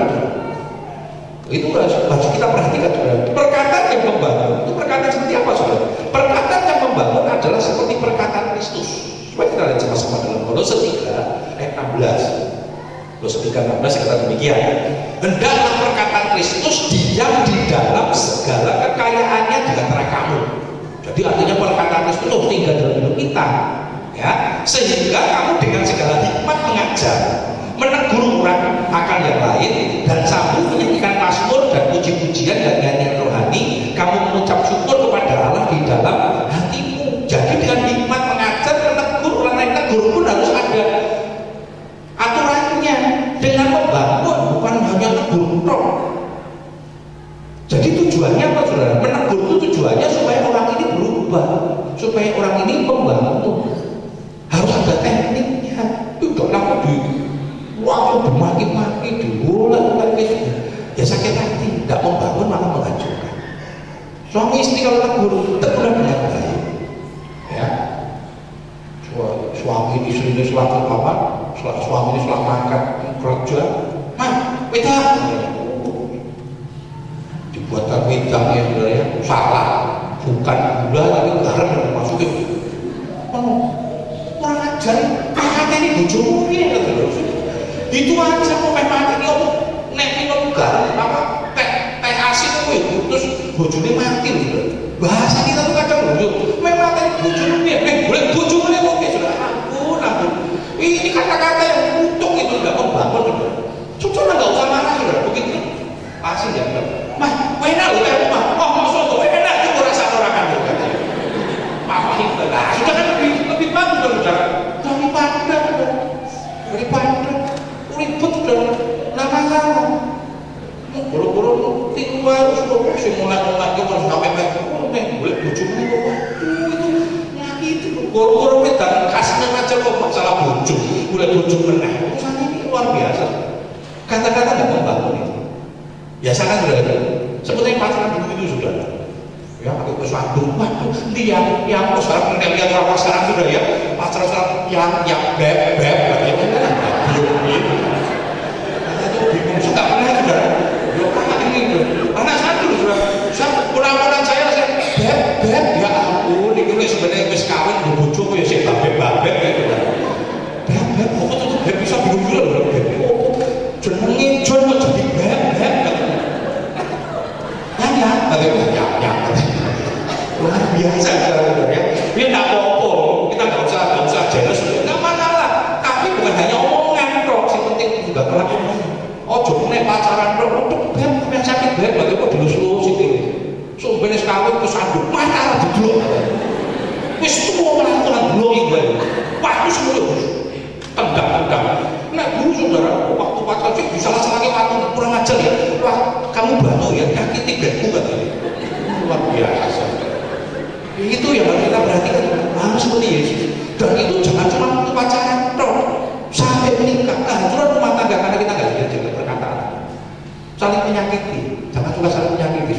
itu harus kita perhatikan saudara. Perkataan yang membangun itu perkataan seperti apa saudara? Perkataan yang membangun adalah seperti perkataan Kristus. Coba kita lihat sama-sama dalam Kolose 3 ayat 16. Kolose 3:16 kata demikian, hendaklah perkataan Kristus diam di dalam segala kekayaannya di antara kamu. Jadi artinya perkataan Kristus itu tinggal dalam hidup kita, ya, sehingga kamu dengan segala hikmat mengajar, menegur orang akan yang lain, dan sambil menyanyikan mazmur dan puji-pujian dan nyanyian rohani, kamu mengucap syukur kepada Allah di dalam hatimu. Jadi dengan hikmat mengajar, menegur orang lain, tegur pun harus ada aturannya, dengan membangun, bukan hanya tegur tok. Jadi tujuannya apa saudara? Menegur itu tujuannya supaya orang ini berubah, supaya orang ini membangun. Harus ada tekniknya. Tidak langsung waktu dimaki-maki, diulang-ulang gitu. Ya sakit hati, tidak membangun malah menghancurkan. Suami istri kalau tegur dengan baik, ya. Suami istri ini selama apa? Suami ini selama makan kerja, beda. Dibuatkan wedang ya saudara, salah, bukan gula tapi garam yang dimasukin. Orang ajar, kakaknya ini bojomu ini itu aja kok mati lo nek minum garam apa teh asin itu terus bojone mati lho. Bahasa kita tuh kadang bojo, memang teh bojone piye? Boleh bojone oke sudah ampun. Ini kata-kata yang utuh itu enggak membangun sudah. Cucu enggak usah marah sudah begitu. Pasti ya. Mah, enak lho teh mah. Oh, maksud tuh enak itu rasa orang kan. Papa itu lah. Sudah kan lebih bagus sudah. Daripada ribut sudah lama-lama. Buru-buru tidur harus sih mulai-mulai itu harus sampai boleh bojone kok. Itu nyakiti. Buru-buru wedang kasihnya aja kok masalah bojo. Mulai bojo meneh. Urusan ini luar biasa. Kata-kata enggak membangun itu. Biasa kan sudah ada. Seperti pacaran dulu itu sudah ada. Ya pakai sesuatu, waduh, yang sekarang kita lihat orang sekarang sudah ya pacaran yang beb, bagaimana? Bingung, bingung, suka pernah sudah. Anak ini, anak saya kurang ajar ya, wah kamu batu ya, nyakiti bedku katanya. Luar biasa. Itu yang harus kita perhatikan, harus seperti Yesus. Dan itu jangan cuma untuk pacaran, sampai menikah. Kehancuran rumah tangga karena kita nggak jaga perkataan, saling menyakiti. Jangan suka saling menyakiti.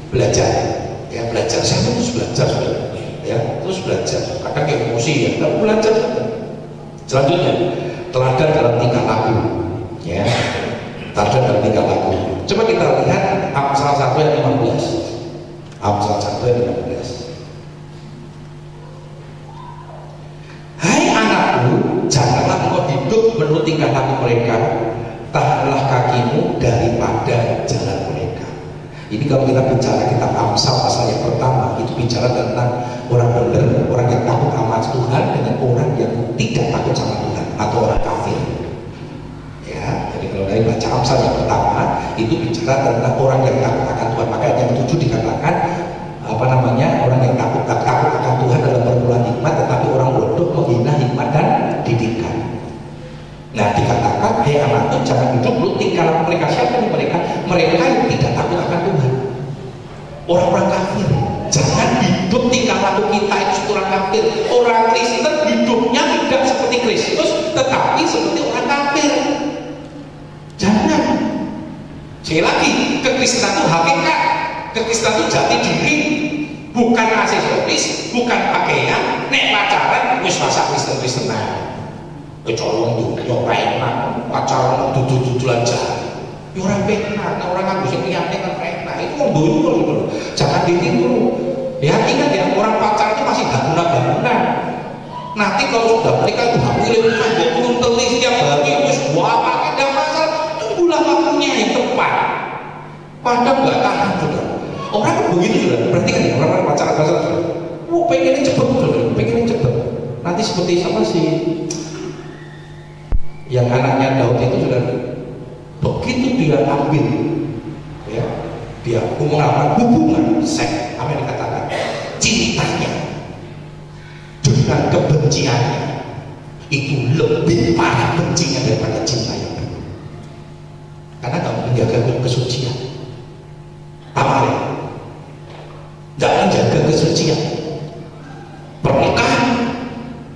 Belajar, ya belajar. Saya terus belajar, ya terus belajar. Kadang kayak emosi ya, tapi belajar. Selanjutnya, teladan dalam tingkah laku, ya. Teladan dalam tingkah laku. Coba kita lihat Amsal 1 ayat 15. Amsal 1 ayat 15. Hai anakku, janganlah engkau hidup menurut tingkah laku mereka, tahanlah kakimu daripada jalan mereka. Ini kalau kita bicara kitab Amsal pasal yang pertama, itu bicara tentang orang benar, orang yang takut sama Tuhan dengan orang yang tidak takut sama Tuhan atau orang kafir. Ya, jadi kalau dari baca Amsal yang pertama itu bicara tentang orang yang takut akan Tuhan. Maka yang 7 dikatakan orang yang takut akan Tuhan dalam pergumulan hikmat, tetapi orang bodoh menghina hikmat dan didikan. Nah, dikatakan, hei anakku, jangan hidup menurut tingkah laku mereka. Siapa mereka? Mereka yang tidak takut akan Tuhan, orang-orang kafir. Jangan hidup tingkah laku kita itu orang kafir. Orang Kristen hidupnya tidak seperti Kristus, tetapi seperti orang kafir. Jangan. Sekali lagi, kekristenan itu hakikat, kekristenan itu jati diri, bukan aksesoris, bukan pakaian. Nek pacaran wis masa Kristen-Kristenan. Colong yo enak, pacaran dudu-dudulan jalan. Yo ora penak, orang nganggo sing liyane kan penak. Itu wong donya lho. Jangan ditiru. Ya ingat ya, orang pacaran itu masih bangunan-bangunan. Nanti kalau sudah menikah itu hamil rumah, dia turun teli setiap hari, wis apa tidak masalah. Tunggulah waktunya yang tepat. Padahal nggak tahan juga. Orang begitu sudah. Berarti kan ya, orang pacaran. Pengennya cepet sudah, pengennya cepet. Nanti seperti sama sih. Yang anaknya Daud itu sudah begitu dia ambil, ya, dia mengalami hubungan seks, apa yang dikatakan cintanya dengan kebenciannya itu lebih parah bencinya daripada cinta yang baru, karena kamu menjaga kesucian, amal, tidak menjaga kesucian, pernikahan,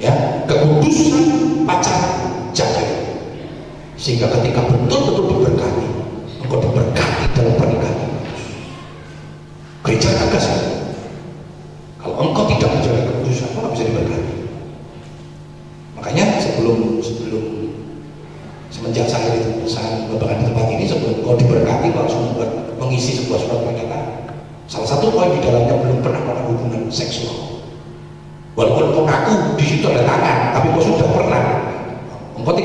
ya, kekudusan pacaran, jaga. Sehingga ketika betul-betul diberkati, engkau diberkati dalam pernikahan. Gereja tegas. Kalau engkau tidak menjaga kekudusan, engkau tidak bisa diberkati. Makanya semenjak saya membagikan di tempat ini, sebelum engkau diberkati, engkau harus mengisi sebuah surat pernyataan. Salah satu poin di dalamnya belum pernah melakukan hubungan seksual. Walaupun engkau ngaku di situ ada tangan, tapi engkau sudah pernah. Engkau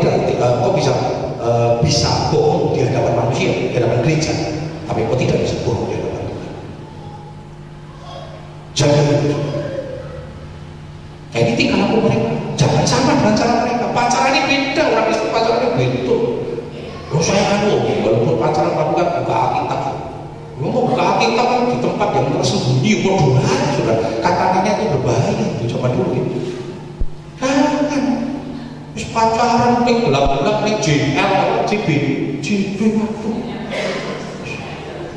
bisa bohong di hadapan manusia, di hadapan gereja, tapi engkau tidak bisa bohong di hadapan Tuhan. Jangan itu. Ini tingkah laku mereka. Jangan sama dengan cara mereka. Pacaran ini beda, orang Kristen pacaran ini beda. Saya walaupun pacaran lakukan buka Alkitab. Mau buka Alkitab kan di tempat yang tersembunyi, berbahaya sudah. Kata-katanya itu berbahaya itu zaman dulu. Pacaran ning gelap-gelap ning JL, JB waktu.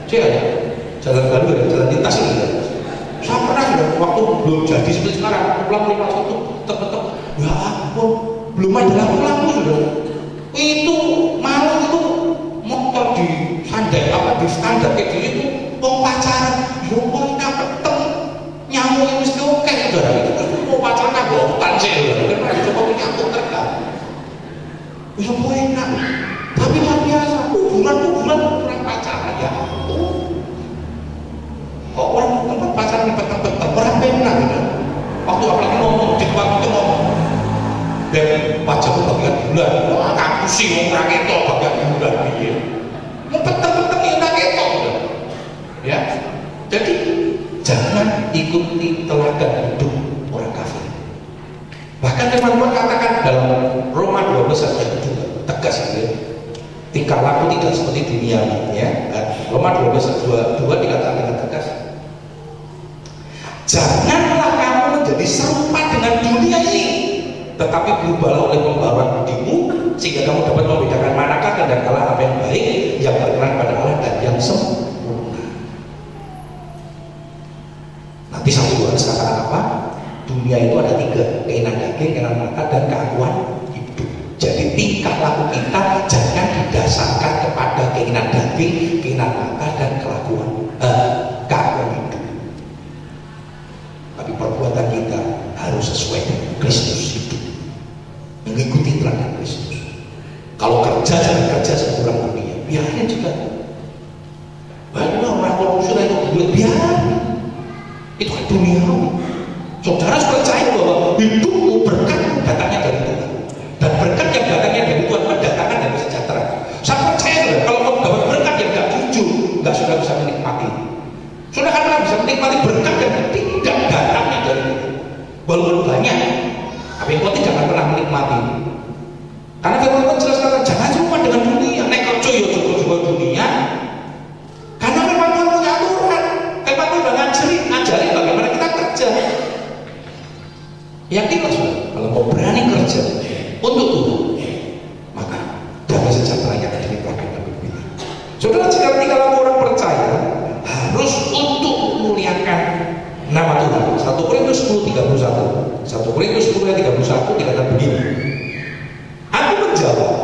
Saya jalan baru ya, jalan lintas itu. Saya pernah sudah waktu belum jadi seperti sekarang, pulang lintas itu tetap ya ampun, belum ada lampu sudah. Itu malam itu motor di standar kayak gitu, mau pacaran, yo kok enak peteng, nyamuk yang mesti oke saudara itu terus mau pacaran nggak hutan sih, karena coba nyamuk terkait. Bisa enak, tapi luar biasa. Orang pacaran ya. Kok orang tempat pacaran petang-petang orang penak gitu. Waktu apalagi ngomong di tempat itu ngomong, dan pacarku bagian bulan. Wah, aku sih mau raketo bagian bulan dia. Mau petang-petang ya raketo. Ya, jadi jangan ikuti teladan hidup orang kafir. Bahkan teman-teman katakan dalam Roma 12 ayat 2 tegas ya, tingkah laku tidak seperti dunia ya. Roma 12 ayat 2 dikatakan dengan tegas, janganlah kamu menjadi serupa dengan dunia ini, tetapi berubahlah oleh pembaruan budimu, sehingga kamu dapat membedakan manakah kadangkala apa yang baik, yang berkenan Yohanes katakan apa? Dunia itu ada 3, keinginan daging, keinginan mata, dan keakuan hidup. Jadi tingkah laku kita jangan didasarkan kepada keinginan daging, keinginan mata, dan keakuan hidup. Tapi perbuatan kita harus sesuai dengan Kristus hidup, mengikuti teladan Kristus. Kalau kerja jangan kerja seperti orang dunia, biarin juga. Banyak orang korupsi itu duit, biarin. Itu kan duniawi. Saudara harus percaya bahwa hidupmu berkat datangnya dari Tuhan, dan berkat yang datangnya dari Tuhan mendatangkan dari sejahtera. Saya percaya kalau kamu dapat berkat yang tidak jujur, nggak sudah bisa menikmati. Sudah kan bisa menikmati berkat yang tidak datangnya dari Tuhan. Walaupun banyak, tapi kau tidak akan pernah menikmati. Karena firman Tuhan jelas kata jangan cuma dengan dunia. Nek kerja ya juga dunia. Karena firman Tuhan punya aturan. Firman Tuhan udah ngajari bagaimana kita kerja. Yakinlah sudah, kalau kau berani kerja untuk Tuhan, maka damai sejahtera yang ada di belakang kita. Saudara, jika orang percaya harus untuk memuliakan nama Tuhan. 1 Korintus 10:31. 1 Korintus 10:31 dikatakan begini. Aku menjawab,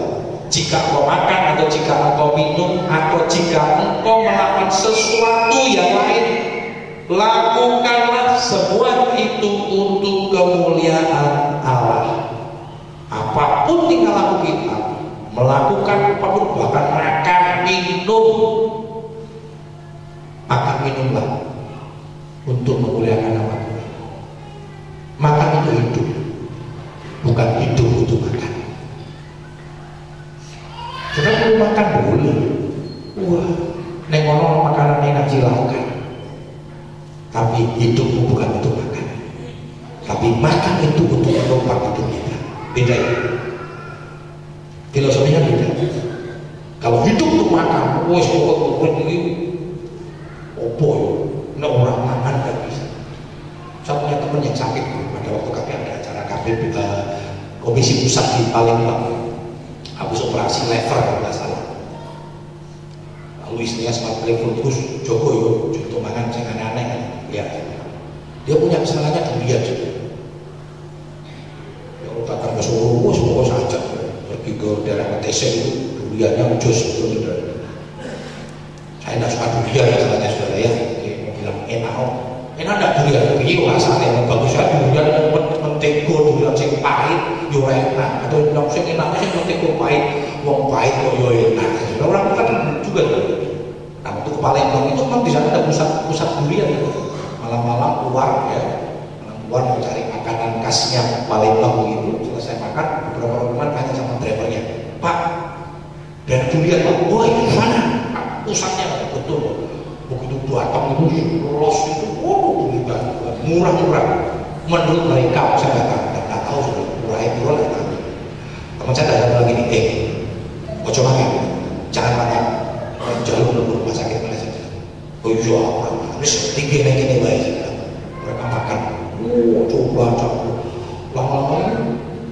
jika engkau makan atau jika engkau minum atau jika engkau melakukan sesuatu yang lain, lakukanlah semua itu untuk kemuliaan Allah. Apapun tingkah laku kita, melakukan apapun, bahkan makan, minum, makan minumlah untuk memuliakan nama Tuhan. Makan itu hidup, bukan hidup untuk makan. Kita perlu makan boleh. Wah, nengono makanan enak silakan. Tapi hidupmu bukan untuk makan. Tapi makan itu untuk menopang hidup kita. Beda ya. Filosofinya beda. Kalau hidup untuk makan, wes pokok ini opo ya. Nek orang makan gak bisa. Saya punya teman yang sakit pada waktu kami ada acara komisi pusat di Palembang. Habis operasi lever kalau nggak salah. Lalu istrinya sempat telepon, Gus Joko yo, contoh mangan saya aneh-aneh. Ya, dia punya kesenangannya durian juga. Ya kalau datang ke Solo, semua saja pergi ke daerah TC itu duriannya jos betul. Saya tidak suka durian katanya saudara ya. Dia mau bilang enak enggak durian? Iya rasanya bagus ya durian mentego durian sing pahit yo enak, atau bilang sing enak sing mentego pahit, wong pahit kok yo enak. Orang kan juga nah untuk Palembang itu memang di sana ada pusat durian gitu. Malam-malam keluar ya, keluar mencari makanan khasnya Palembang begitu. Selesai makan, beberapa teman tanya sama drivernya, Pak, dan durian Pak, oh ini mana? Pusatnya betul. Begitu datang itu los itu, murah-murah. Menurut mereka, saya nggak tahu sudah murahnya pura nggak tahu. Teman saya datang lagi nih, ojo makan, jangan makan, jalur ke rumah sakit mana saja. Oh iya, ini tinggi naik baik. Mereka makan, coba, lama-lama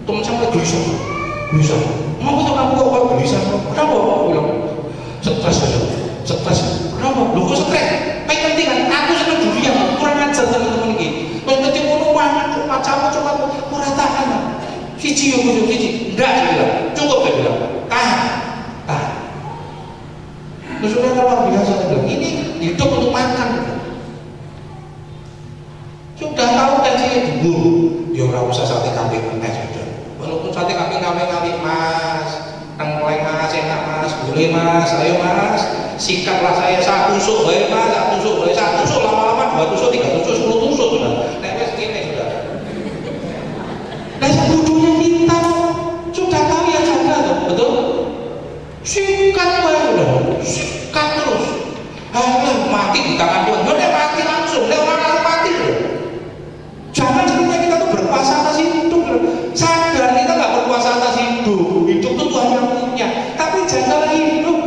teman saya gelisah. Mau kamu kok gelisah? Kenapa? Aku bilang stres. Kenapa? Lu kok stres? Penting kan? Aku senang durian, kurang ajar teman-teman ini. Penting mau makan, cuma kurang tahan. Siji. Enggak dia bilang, cukup dia bilang, tahan. Maksudnya luar biasa dia bilang, ini hidup untuk makan. Sudah tahu gajinya diburu, ya ora usah sate kambing meneh sudah. Walaupun sate kambing kali Mas, tengkleng Mas, enak Mas, boleh Mas, ayo Mas, sikatlah saya 1 tusuk bae Mas, 1 tusuk bae, 1 tusuk lama-lama 2 tusuk, 3 tusuk, 10 tusuk sudah. Nek wis ngene sudah. Nah sebodohnya kita sudah tahu ya jaga tuh, betul? Sikat bae sudah, sikat terus. Mati di tangan Tuhan, udah mati langsung, nek orang mati loh. Jangan cerita kita tuh berkuasa atas hidup. Sadar kita nggak berkuasa atas hidup. Hidup itu Tuhan yang punya. Tapi jangan hidup.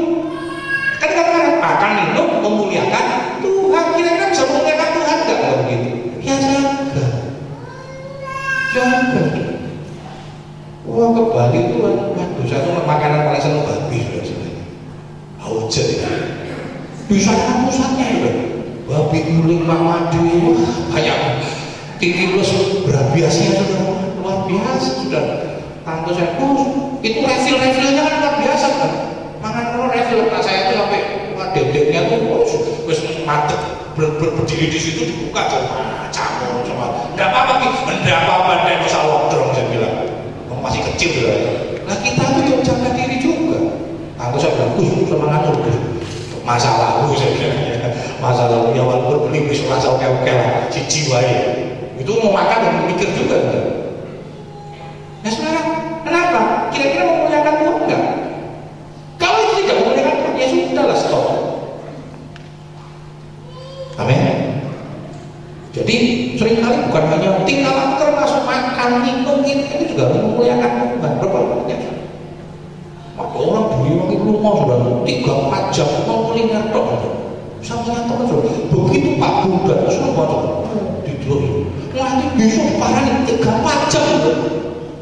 Kan kita makan minum memuliakan Tuhan. Kira-kira bisa memuliakan Tuhan nggak kalau begitu? Ya jaga. Wah ke Bali itu waduh saya tuh makanan paling seneng babi sudah sebenarnya. Auje ya. Di sana pusatnya juga. Babi guling Pak Madu banyak. Kiki plus berabiasnya sudah luar biasa sudah. Tante saya, itu refill-refillnya kan luar biasa kan. Mangan kalau refill, nah saya itu sampai dedeknya tuh terus mantep berdiri di situ dibuka sama enggak apa-apa enggak bisa lockdown saya bilang. Masih kecil ya. Nah kita tuh yang jaga diri juga. Tante saya bilang, semangat dulu. Masa lalu saya bilang ya. Masa lalu ya walaupun beli bisa rasa oke-oke lah, si jiwa ya. Itu mau makan dan mikir juga kan? Nah sekarang kenapa? Kira-kira memuliakan Tuhan enggak? Kalau itu tidak memuliakan Tuhan ya sudah lah stop. Amin. Jadi seringkali bukan hanya tinggal termasuk makan minum itu juga memuliakan Tuhan. Berapa banyak? Maka orang beli waktu rumah sudah 3-4 jam mau kuliner dok. Sama teman sudah begitu Pak Bunda sudah baca tidur. Nanti besok parah 3-4 jam itu.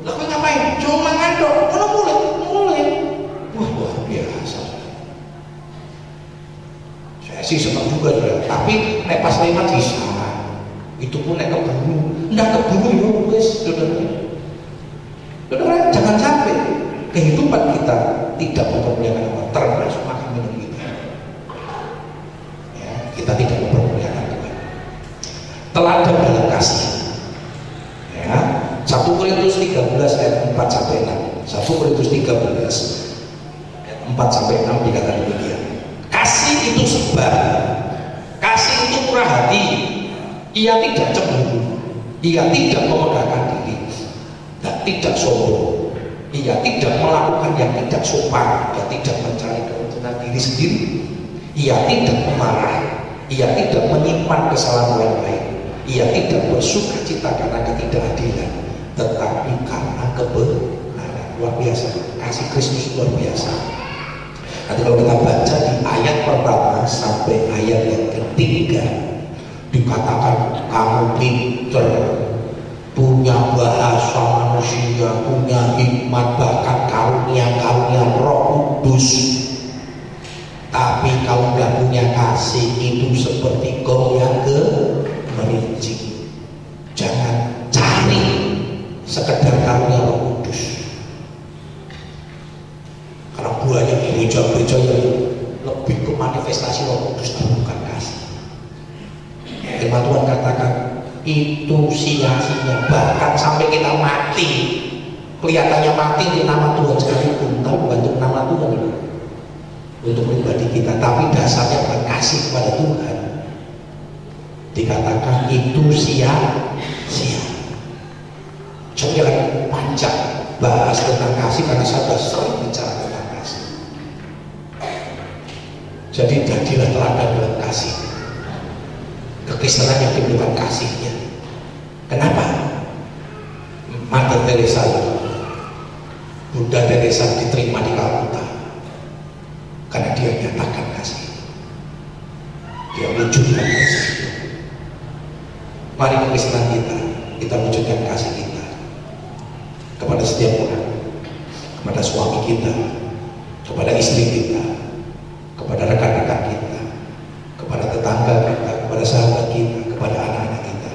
Lalu ngapain? Cuma makan dok. Kalau mulai. Wah luar biasa. Saya sih senang juga sudah. Tapi nek pas lewat bisa. Itu pun nek keburu. Nggak keburu ya guys. Saudara jangan sampai kehidupan kita tidak mempermuliakan Allah termasuk makan minum kita. Ya, kita tidak mempermuliakan Tuhan. Teladan dalam kasih. Ya, 1 Korintus 13 ayat 4 sampai 6. 1 Korintus 13 ayat 4 sampai 6 dikatakan demikian. Kasih itu sabar. Kasih itu murah hati. Ia tidak cemburu. Ia tidak memegahkan diri. Dan tidak sombong. Ia tidak melakukan yang tidak sopan. Ia tidak mencari keuntungan diri sendiri. Ia tidak memarah. Ia tidak menyimpan kesalahan orang lain. Ia tidak bersuka cita karena ketidakadilan, tetapi karena kebenaran. Luar biasa. Kasih Kristus luar biasa. Nanti kalau kita baca di ayat pertama sampai ayat yang ketiga, dikatakan kamu pinter, punya bahasa manusia, punya hikmat, bahkan karunia Roh Kudus, tapi kamu tidak punya kasih. Itu seperti gong yang merincing. Jangan cari sekedar karunia Roh Kudus, karena banyak gereja-gereja yang lebih ke manifestasi Roh Kudus dan bukan kasih. Firman Tuhan katakan itu sia-sia, bahkan sampai kita mati kelihatannya mati di nama Tuhan sekalipun, tapi bukan untuk nama Tuhan itu, untuk pribadi kita, tapi dasarnya bukan kasih kepada Tuhan. Dikatakan itu sia-sia. Saya lagi panjang bahas tentang kasih karena saya sudah sering bicara tentang kasih. Jadi jadilah teladan dalam kasih. Kekristenan yang dibutuhkan kasihnya. Kenapa? Mother Teresa, Bunda Teresa diterima di Kalkuta karena dia nyatakan kasih. Dia wujudkan kasih. Mari kekristenan kita wujudkan kasih kita kepada setiap orang, kepada suami kita, kepada istri kita, kepada rekan-rekan kita, kepada tetangga kita, kepada sahabat kita, kepada anak-anak kita.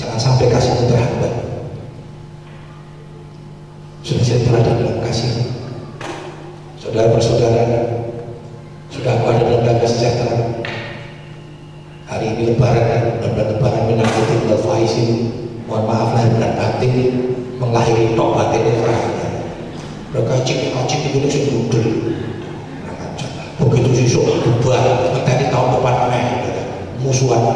Jangan sampai kasih itu terhambat. Sudah jadi teladan dalam kasih. Saudara bersaudara, sudah ada dalam damai sejahtera. Hari ini lebaran, lebaran menangguti Faizin. Mohon maaf lahir dan batin, mengakhiri tok batin yang terakhir. Berkacik itu sih budel. Begitu sisuk berubah, kita tahun depan musuhan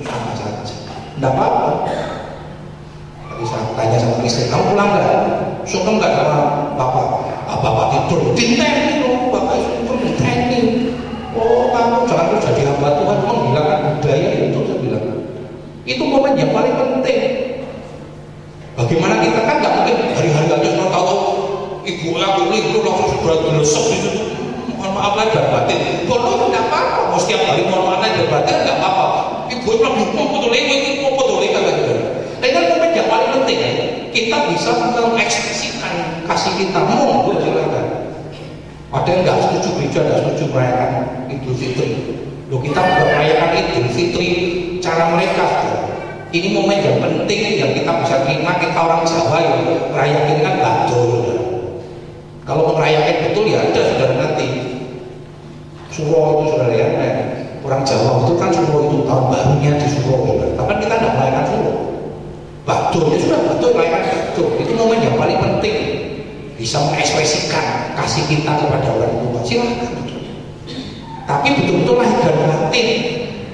sama saja. Tidak apa-apa. Tadi saya tanya sama istri, kamu pulang nggak? Sungkem nggak sama bapak? Bapak tidur di teknik loh, bapak tidur di teknik. Oh kamu jangan terus jadi hamba Tuhan, menghilangkan budaya itu. Saya bilang itu momen yang paling penting. Bagaimana kita kan nggak mungkin hari-hari aja kalau tahu ibu aku itu langsung sudah dilesep gitu. Mohon maaf lahir dan batin. Bodoh tidak apa-apa. Mau setiap hari mohon maaf lahir dan batin tidak apa-apa. Ibu itu lebih mau betul kata gitu. Tapi kan momen yang paling penting kita bisa mengekspresikan kasih kita. Monggo silakan. Ada yang nggak setuju gereja, nggak setuju merayakan Idul Fitri. Loh kita merayakan Idul Fitri cara mereka. Ini momen yang penting yang kita bisa terima. Kita orang Jawa yang merayakan kan betul. Kalau merayakan betul ya udah saudara nanti. Suro itu saudara ya. Orang Jawa itu kan Suro itu tahun barunya di Suro. Tapi kita tidak merayakan Suro. Betul ya sudah betul merayakan betul. Itu momen yang paling penting. Bisa mengekspresikan kasih kita kepada orang tua. Silakan. Tapi betul-betul lahir dan batin.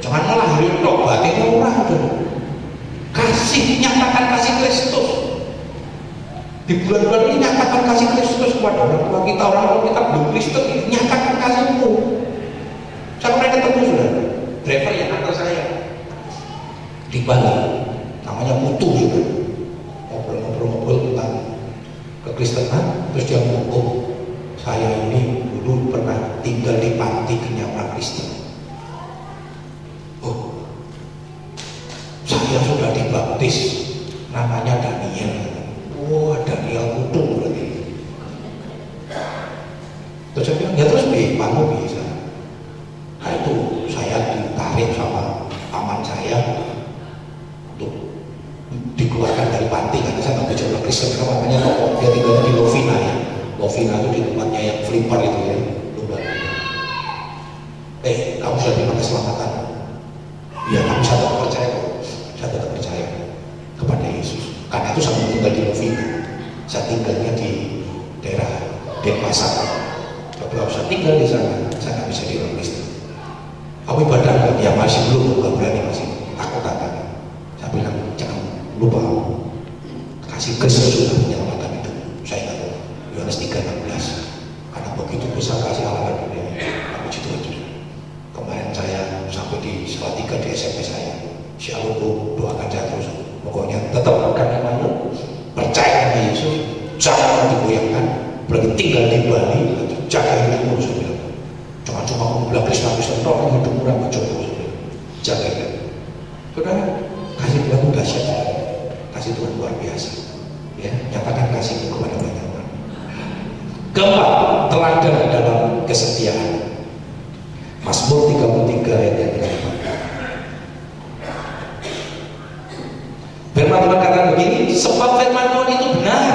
Jangan melahirin tok batinnya orang tuh. Kasih, nyatakan kasih Kristus. Di bulan-bulan ini nyatakan kasih Kristus kepada orang tua kita, orang tua kita belum Kristen, nyatakan kasihmu. Saya pernah ketemu sudah, driver yang antar saya di Bali, namanya Putu sudah, ngobrol-ngobrol tentang kekristenan, terus dia ngomong, saya ini dulu pernah tinggal di panti kenyamanan Kristen. Saya sudah dibaptis, namanya Daniel. Wah, Daniel Putu berarti. Terus saya bilang, ya terus kamu bisa. Nah itu saya ditarik sama paman saya untuk dikeluarkan dari panti karena saya nggak bisa Kristen. Makanya tokoh dia tinggalnya di Lovina ya. Lovina itu di tempatnya yang flipper itu ya. Lupa. Kamu sudah terima keselamatan? Ya, kamu saya tetap percaya kok. Saya tetap percaya kepada Yesus. Karena itu saya tinggal di Lovina. Saya tinggalnya di daerah Denpasar. Kalau saya tinggal di sana, saya nggak bisa di orang Kristen. Aku ibadah nggak? Ya masih belum, nggak berani masih. Aku katakan, saya bilang jangan lupa kasih Kristus sudah menyelamatkan itu. Saya ingat Yohanes 3:16. Karena begitu besar kasih Allah dunia, aku situ aja. Kemarin saya sampai di Salatiga di SMP saya. Shalom doakan saya terus. Pokoknya tetap makan imanmu, percaya sama Yesus, jangan digoyangkan. Berarti tinggal di Bali, jaga hidupmu. Saya bilang, jangan cuma kamu bilang Kristen toh, kamu hidup murah mencoba. Jaga hidup. Saudara, kasih Tuhan itu dahsyat, kasih Tuhan luar biasa. Ya, nyatakan kasih kepada banyak orang. Keempat, teladan dalam kesetiaan. Mazmur 33 ayat yang ke-4. Firman Tuhan katakan begini, sebab firman Tuhan itu benar,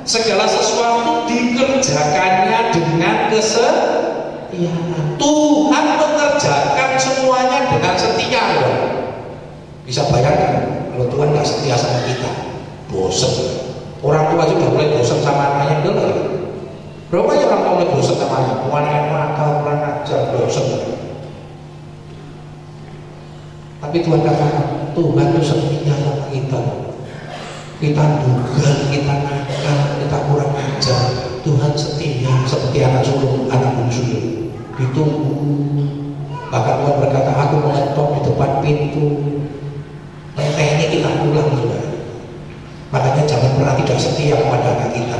segala sesuatu dikerjakannya dengan kesetiaan. Tuhan mengerjakan semuanya dengan setia. Bisa bayangkan kalau Tuhan nggak setia sama kita, bosan. Orang tua sudah mulai bosan sama anaknya, benar. Berapa banyak orang tua mulai bosan sama anaknya? Anaknya nakal, kurang ajar, bosan. Tapi Tuhan katakan, Tuhan itu setia sama kita. Kita duga, kita nakal, kita kurang ajar. Tuhan setia seperti anak sulung, anak bungsu. Ditunggu. Bahkan Tuhan berkata, aku mengetok di depan pintu. Ini kita pulang juga. Makanya jangan pernah tidak setia kepada anak kita.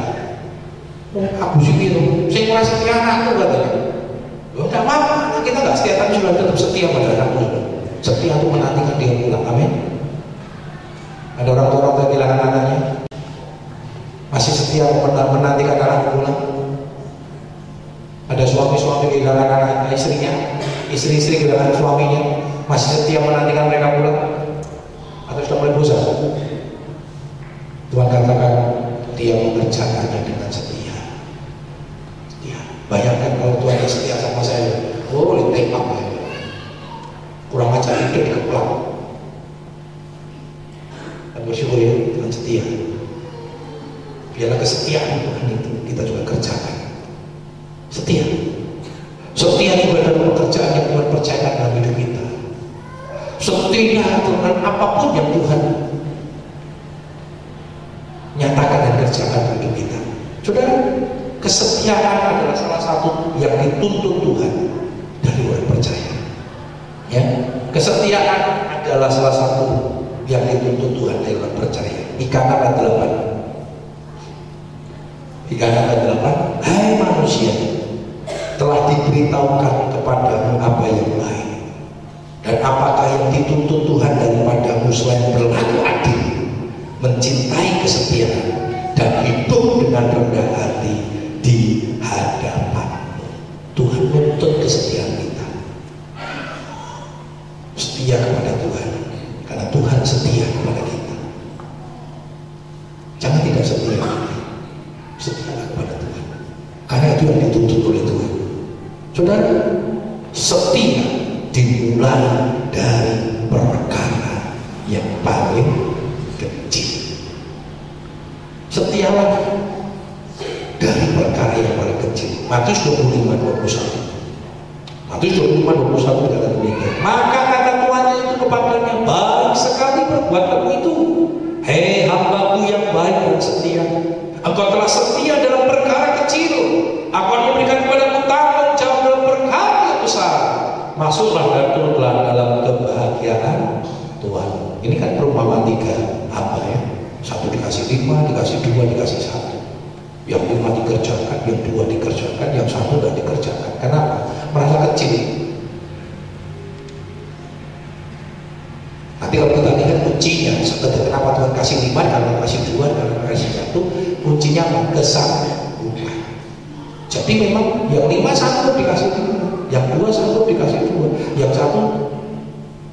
Aku sih gitu, saya merasa setia anakku katanya. Enggak apa-apa, kita nggak setia tapi sudah tetap setia pada anakku. Setia itu menantikan dia pulang, amin. Ada orang tua yang kehilangan anaknya, masih setia menantikan anak pulang. Ada suami-suami kehilangan anak istrinya, istri-istri kehilangan suaminya, masih setia menantikan mereka pulang. Atau sudah mulai bosan? Tuhan katakan dia mengerjakannya dengan setia. Setia. Bayangkan kalau Tuhan setia sama saya, ditembak ya. Kurang ajar itu dikeplak. Dan bersyukur ya dengan setia. Biarlah kesetiaan Tuhan itu kita juga kerjakan. Setia. Setia juga dalam pekerjaan yang Tuhan percayakan dalam hidup kita. Setia dengan apapun yang Tuhan nyatakan dan kerjakan dalam hidup kita. Saudara, kesetiaan adalah salah satu yang dituntut Tuhan dari orang percaya. Ya, kesetiaan adalah salah satu yang dituntut Tuhan dari orang percaya. Ikatan ayat 8. Ikatan ayat 8. Hai manusia, telah diberitahukan kepadamu apa yang baik. Dan apakah yang dituntut Tuhan daripadamu selain berlaku adil, mencintai kesetiaan, dan hidup dengan rendah hati di hadapan-Mu. Tuhan menuntut kesetiaan kita. Setia kepada Tuhan. setia kepada Tuhan. Karena itu yang dituntut oleh Tuhan. Saudara, setia dimulai dari perkara yang paling kecil. Setialah dari perkara yang paling kecil. Matius 25:21. Matius 25:21 kata demikian. Maka kata tuannya itu kepadanya, baik sekali perbuatanmu itu, hei hambaku yang baik dan setia. Engkau telah setia dalam perkara kecil, aku akan memberikan kepadamu tanggung jawab dalam perkara yang besar. Masuklah dan turunlah dalam kebahagiaan Tuhan. Ini kan perumpamaan 3 hamba ya. 1 dikasih 5, dikasih 2, dikasih 1. Yang 5 dikerjakan, yang 2 dikerjakan, yang 1 tidak dikerjakan. Kenapa? Merasa kecil. Nanti kalau kita lihat kuncinya, kenapa Tuhan kasih 5, kalau kasih 2, kalau kasih 1, kuncinya kesanggupan. Jadi memang yang 5 sanggup dikasih 5, yang 2 sanggup dikasih 2, yang 1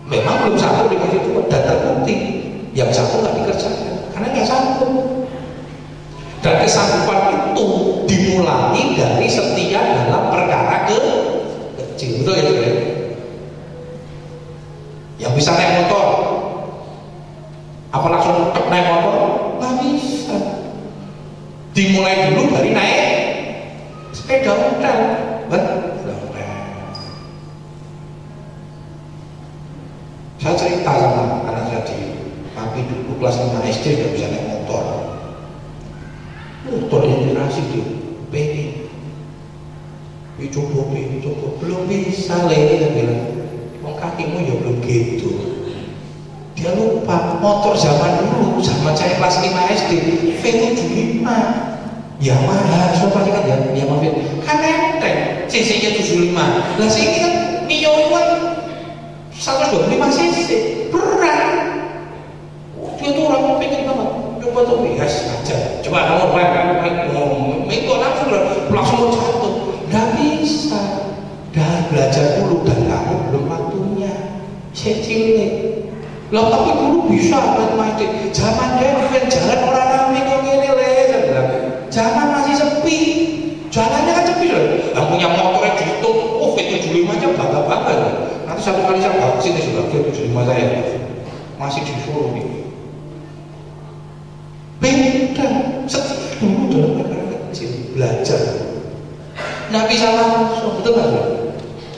memang belum sanggup dikasih 2, dan terbukti yang 1 nggak dikerjakan karena nggak sanggup. Dan kesanggupan itu dimulai dari setia dalam perkara kecil. Betul ya, ya? Yang bisa naik motor, apa langsung naik motor? Nggak bisa. Dimulai dulu dari naik sepeda ontel. Saya cerita sama anak saya di kami dulu kelas 5 SD nggak bisa naik motor. Motor inspirasi dia, pengen coba, belum bisa lagi, dia bilang, mau kakimu ya belum gitu. Dia lupa motor zaman dulu, zaman saya kelas 5 SD, V75, Yamaha, coba kan ya, Yamaha kan enteng, cc-nya 75. Lah sini kan Mio itu kan 125 cc, berat. Dia tuh orang pengen banget. Coba tuh bias aja. Coba kamu minggu langsung jatuh. Nggak bisa. Dah belajar dulu dan kamu belum waktunya. Secile. Lah tapi dulu bisa matematik. Zaman dia bukan jalan orang ramai kok gini le. Zaman masih sepi. Jalannya kan sepi loh. Yang punya motornya dihitung, oh V75 aja bangga-bangga. Nanti satu kali saya bawa sini sudah V75 saya. Masih di Solo nih. Beda, setia dulu dalam perkara kecil, belajar. Nggak bisa langsung, betul nggak?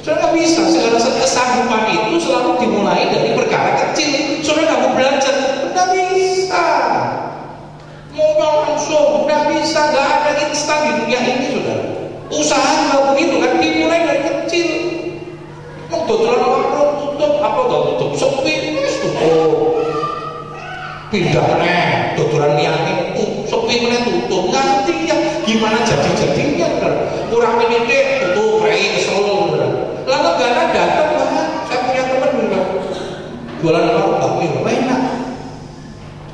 Soalnya nggak bisa, segala kesanggupan itu selalu dimulai dari perkara kecil. Soalnya kamu belajar, nggak bisa. Mau langsung, nggak bisa, nggak ada instan di dunia ini, saudara. Usaha nggak begitu kan, dimulai dari kecil. Mau dodolan warung tutup, apa tutup? Sepi, tutup. Pindah meneh, dodolan liyane sepi meneh tutup. Nggak setia, gimana jadi-jadinya kurang ini tutup, rei kesel. Lalu negara datang, saya punya teman bilang jualan warung bakmi enak.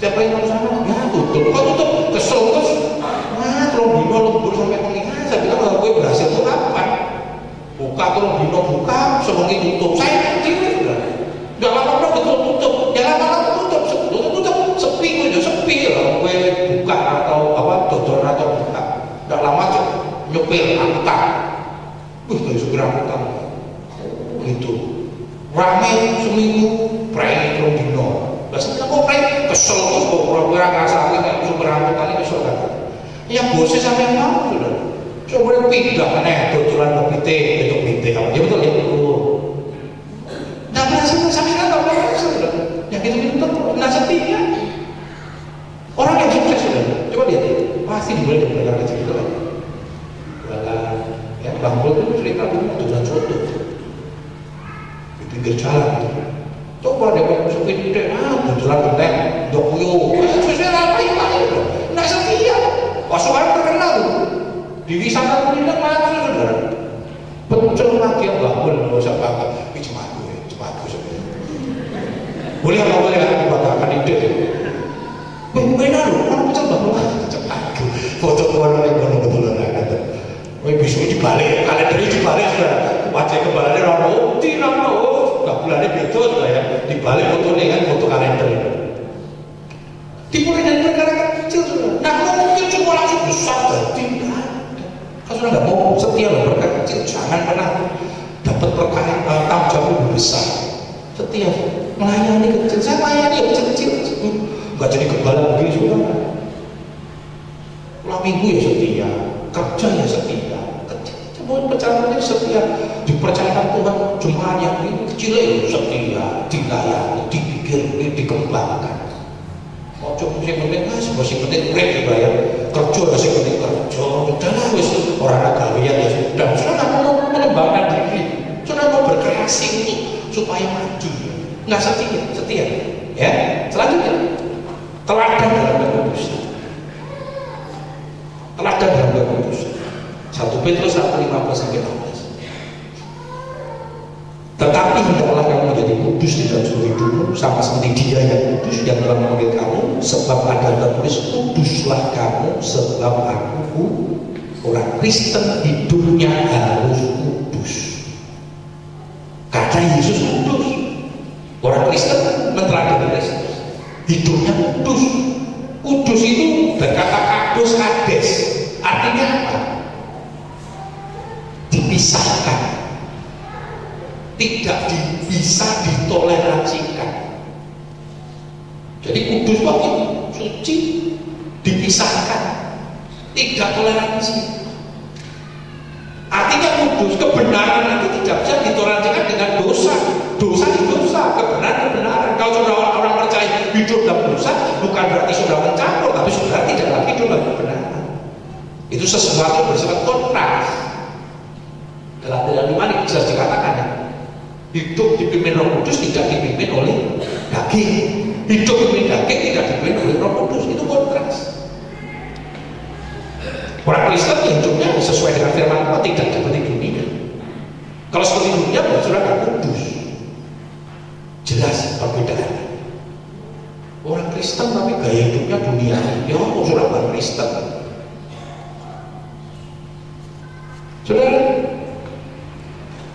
Siapa yang mau sana? Ya tutup, kok tutup? Kesel terus. Wah, trombino lembur sampai mengingat. Saya bilang kalau gue berhasil tuh kapan? Buka trombino buka, semuanya tutup. Saya ngerti sudah. Nggak lama-lama betul tutup, ya lama-lama tutup, sepi itu sepi lah. Gue buka atau apa dodol atau buka, nggak lama aja nyopir angkutan. Dari supir angkutan gitu rame seminggu pray trombino. Biasanya kok pray kesel terus kok pura-pura ngerasa kayak supir angkutan ini kesel kan? Yang bosnya sampai mau sudah. Coba pindah aneh dodolan kopite itu kopite kamu ya betul ya betul. Nggak berhasil sampai sekarang nggak berhasil sudah. Yang gitu-gitu tuh nggak setia. Orang yang sukses sudah, coba lihat, pasti dimulai dari perkara kecil itu kan. Jualan, ya Bang Bro itu cerita dulu jualan soto di pinggir jalan. Coba deh kalau supir deh, jualan genteng, dokuyo, sesuai apa yang lain, nggak setia. Wah sekarang terkenal tuh, di wisata kuliner maju saudara. Betul lagi yang bangun, nggak usah bangga. Ini cemadu sebenarnya. Boleh apa boleh kan dibanggakan ide. Benar loh, orang pecel banget cepat foto keluar dari betul-betul ada. Wih bisa dibalik, kalendernya dibalik sudah. Wajah kembalinya orang tidak mau, nggak bulannya beda sudah ya. Dibalik fotonya kan foto kalender. Dimulai dari perkara kecil sudah. Nah mungkin cuma langsung besar jadi saudara nggak mau setia loh, berkat kecil jangan pernah dapat perkara tanggung jawab lebih besar. Setia, melayani kecil, saya melayani ya kecil-kecil, nggak jadi gembala begini saudara. Pulang minggu ya setia, kerja ya setia, semua perjalanannya setia, dipercayakan Tuhan jemaat yang ini kecil ya setia, dilayani, dipikir, dikembangkan. Mau coba sih penting, masih penting urip dibayar, kerja masih penting kerja, udahlah wis orang agawian ya sudah, sudah mau mengembangkan diri, sudah mau berkreasi untuk supaya maju, nggak setia, ya. Selanjutnya, teladan dalam kekudusan, teladan dalam kekudusan. 1 Petrus 1:15-16. Tetapi hendaklah kamu menjadi kudus di dalam seluruh hidupmu, sama seperti Dia yang kudus yang telah memanggil kamu, sebab ada tertulis, kuduslah kamu sebab aku orang Kristen hidupnya harus kudus. Karena Yesus kudus, orang Kristen meneladani Kristus, hidupnya kudus. Kudus itu berkata kadus kades, artinya apa? Dipisahkan, tidak bisa ditoleransikan. Jadi kudus itu suci, dipisahkan, tidak toleransi. Artinya kudus, kebenaran itu tidak bisa ditoleransikan dengan dosa. Dosa itu dosa, kebenaran kebenaran. Kalau saudara orang percaya hidup dalam dosa, bukan berarti saudara mencampur, tapi saudara tidak lagi hidup dalam kebenaran. Itu sesuatu bersifat kontras. Dalam iman jelas dikatakan ya, hidup dipimpin Roh Kudus tidak dipimpin oleh daging. Hidup dipimpin daging tidak dipimpin oleh Roh Kudus. Itu kontras. Orang Kristen hidupnya sesuai dengan firman Tuhan, tidak seperti dunia. Kalau seperti dunia berarti sudah tidak kudus. Jelas perbedaan. Orang Kristen tapi gaya hidupnya dunia. Ya sudah bukan Kristen. Saudara,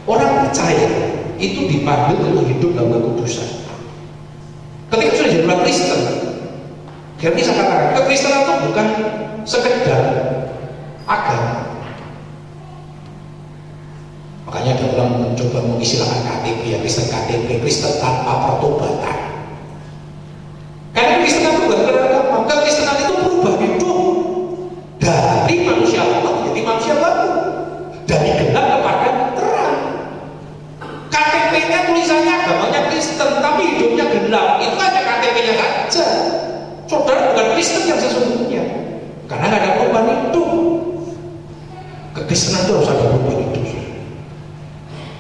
orang percaya itu dipanggil untuk hidup dalam kekudusan. Ketika sudah jadi orang Kristen, kami saya katakan, kekristenan itu bukan sekedar agama. Makanya ada orang mencoba mengistilahkan KTP, ya Kristen KTP, Kristen tanpa pertobatan. Karena kekristenan itu bukan agama, kekristenan itu berubah hidup dari manusia lama menjadi manusia baru, dari gelap kepada terang. KTP-nya tulisannya agamanya Kristen, tapi hidupnya gelap. Itu aja KTP-nya saja. Saudara bukan Kristen yang sesungguhnya, karena nggak ada perubahan hidup. Kekristenan itu harus ada perubahan hidup.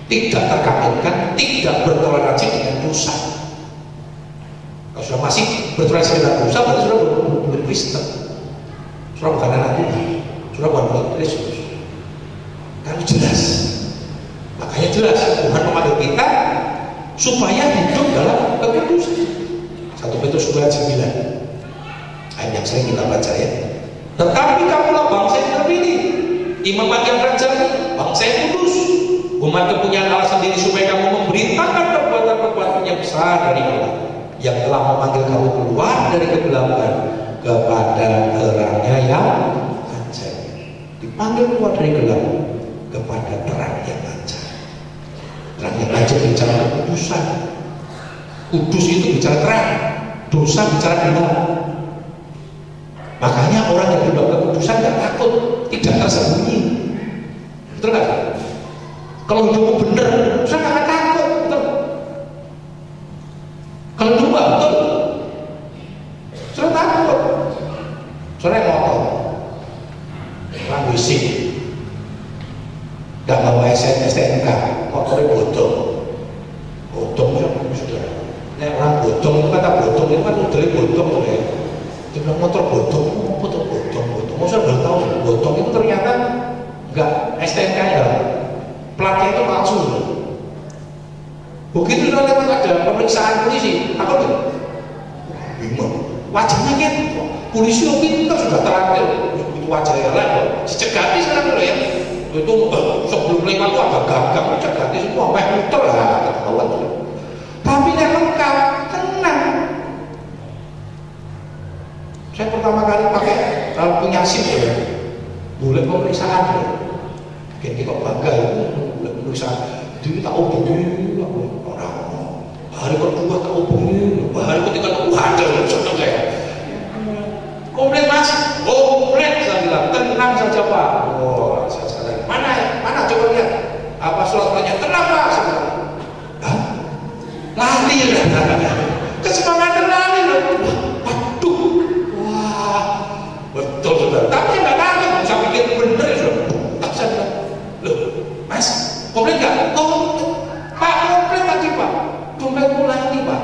Tidak terkait, tidak bertoleransi dengan dosa. Kalau sudah masih bertoleransi dengan dosa, berarti sudah belum Kristen. Sudah bukan anak Tuhan, sudah bukan Kristus. Kan jelas. Makanya jelas Tuhan memanggil kita supaya hidup dalam kekudusan. 1 Petrus 2:9, ayat yang sering kita baca ya. Tetapi kamulah bangsa yang terpilih, imamat yang rajani, bangsa yang kudus, umat kepunyaan Allah sendiri, supaya kamu memberitakan perbuatan-perbuatan yang besar dari Allah yang telah memanggil kamu keluar dari kegelapan kepada terangnya yang ajaib. Dipanggil keluar dari gelap kepada terang yang ajaib. Terang yang ajaib bicara kekudusan. Kudus itu bicara terang, dosa bicara gelap. Makanya orang yang hidup kekudusan tidak takut, tidak tersembunyi. Betul nggak? Kalau hidupmu benar, saya nggak takut. Betul? Kalau hidup betul, saya takut. Saya ngotot, orang bisik, nggak bawa STNK, motornya bodong. Bodong sudah. Nah, orang bodong itu kata bodong itu kan udah bodong tuh ya. Dia bilang motor bodong, apa tuh bodong? Maksudnya baru tahu bodong itu ternyata nggak STNK ya, platnya itu palsu. Begitu udah lewat ada pemeriksaan polisi, apa tuh? Bingung, wajahnya kan polisi pintar sudah terakhir, itu wajahnya lah, dicegati sekarang dulu ya. Itu sebelum lewat itu agak gagap, dicegati semua, muter lah, ketahuan tuh. Tapi yang lengkap, tenang. Saya pertama kali pakai punya SIM ya, boleh pemeriksaan ya. kita bangga itu tulisan itu tak hubungi orang. Hari kedua tak hubungi, hari ketiga tak wajar, contoh saya. Komplit mas, komplit saya bilang, tenang saja pak. Oh, saya mana coba lihat apa surat-suratnya, tenang pak. Saya bilang, hah? Lari ya, kesemangatan lari loh. Waduh, wah, betul saudara. Tapi saya nggak kaget, saya pikir bener ya saudara. Tapi saya bilang, loh, mas, komplit nggak? Oh, pak komplit tadi pak, dompetmu lari pak.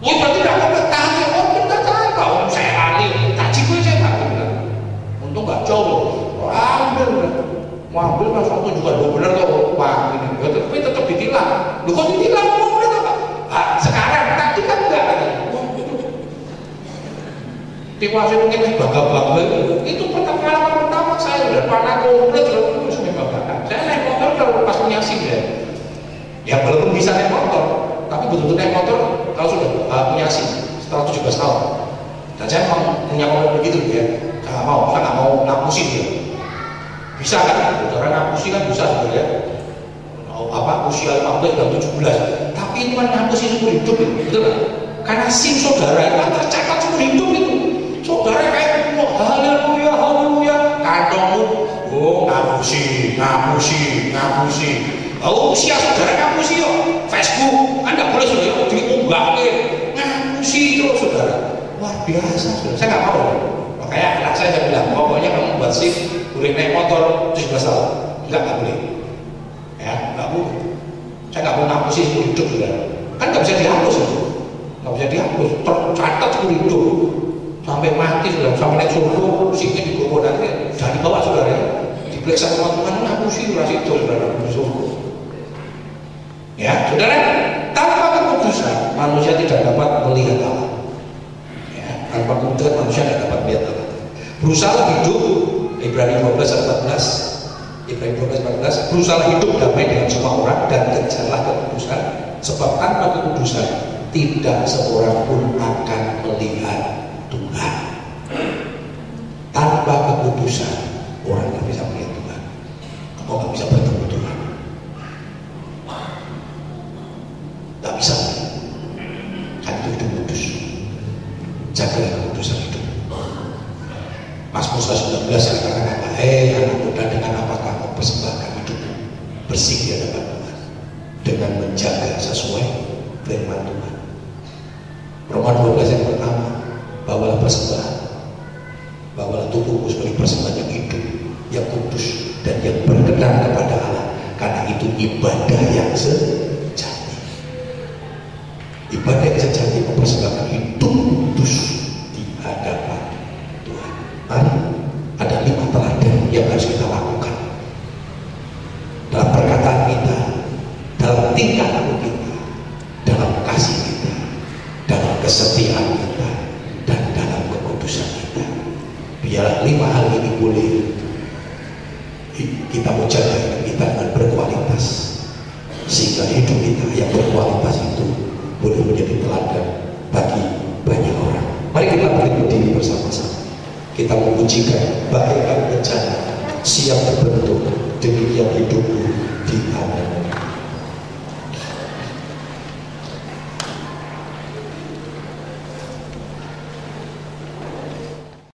Oh, berarti nggak komplit tadi, komplit nggak tahu. Kalau saya lari, tadi gue saya nggak bilang. Untung nggak jauh, ambil, mau ambil mas waktu juga bener kok pak ini. Tapi tetap ditilang. Loh kok ditilang? Komplit apa? Ah, sekarang tadi kan enggak. Tiwasi mungkin bangga-bangga itu pengalaman pertama saya udah pernah komplit terus bangga. Saya naik motor kalau pas punya SIM ya walaupun bisa naik motor, tapi betul-betul naik motor kalau sudah punya SIM setelah 17 tahun. Dan saya punya motor begitu ya, saya nggak mau ngapusin dia. Bisa kan, saudara ngapusin kan bisa sebenarnya. Usia 15 dan 17, tapi itu kan ngapusin seumur hidup itu, betul kan? Karena SIM saudara itu kan tercatat seumur hidup itu. Saudara kayak haleluya, haleluya, kantongmu, oh ngapusin. Oh usia saudara ngapusin yo, Facebook, Anda boleh saudara diunggah ngapusin terus saudara. Luar biasa saudara, saya nggak mau. Makanya anak saya bilang, pokoknya kamu buat SIM, boleh naik motor 17 tahun, nggak boleh. Ya, nggak boleh. Saya nggak mau ngapusin seumur hidup saudara. Kan nggak bisa dihapus itu, nggak bisa dihapus, tercatat seumur hidup. Sampai mati sudah, sampai naik surga, SIM-nya dibawa nanti, sudah dibawa saudara ya, diperiksa sama Tuhan, ngapusin rasa itu saudara di surga. Ya, saudara, tanpa keputusan manusia tidak dapat melihat Allah. Ya, tanpa keputusan manusia tidak dapat melihat Allah. Berusaha hidup, Ibrani 12:14, Ibrani 12:14, berusaha hidup damai dengan semua orang dan kejarlah kekudusan, sebab tanpa kekudusan tidak seorang pun akan melihat Tuhan. Tanpa kekudusan orang tidak bisa melihat Tuhan. Kamu nggak bisa bertemu Tuhan. Nggak bisa. Kan itu hidup kudus. Jagalah kekudusan itu. Mazmur 19 katakan apa? Anak muda, dengan apakah kau persembahkan hidupmu bersih di hadapan Tuhan dengan menjaga sesuai firman Tuhan. Roma 12 yang pertama, bawalah persembahan, bawalah tubuhmu sebagai persembahan yang hidup, yang kudus dan yang berkenan kepada Allah, karena itu ibadah yang sejati. Ibadah yang sejati mempersembahkan hidup kudus di hadapan Tuhan. Mari, ada 5 teladan yang harus kita lakukan dalam perkataan kita, dalam tingkah laku kita, dalam kasih kita, dalam kesetiaan kita, dan dalam kekudusan kita. Biarlah 5 hal ini boleh kita menjaga kita dengan berkualitas, sehingga hidup kita yang berkualitas itu boleh menjadi teladan bagi banyak orang. Mari kita berdiri bersama-sama. Kita memujikan bagaikan bencana siap terbentuk demikian hidupku di hadapan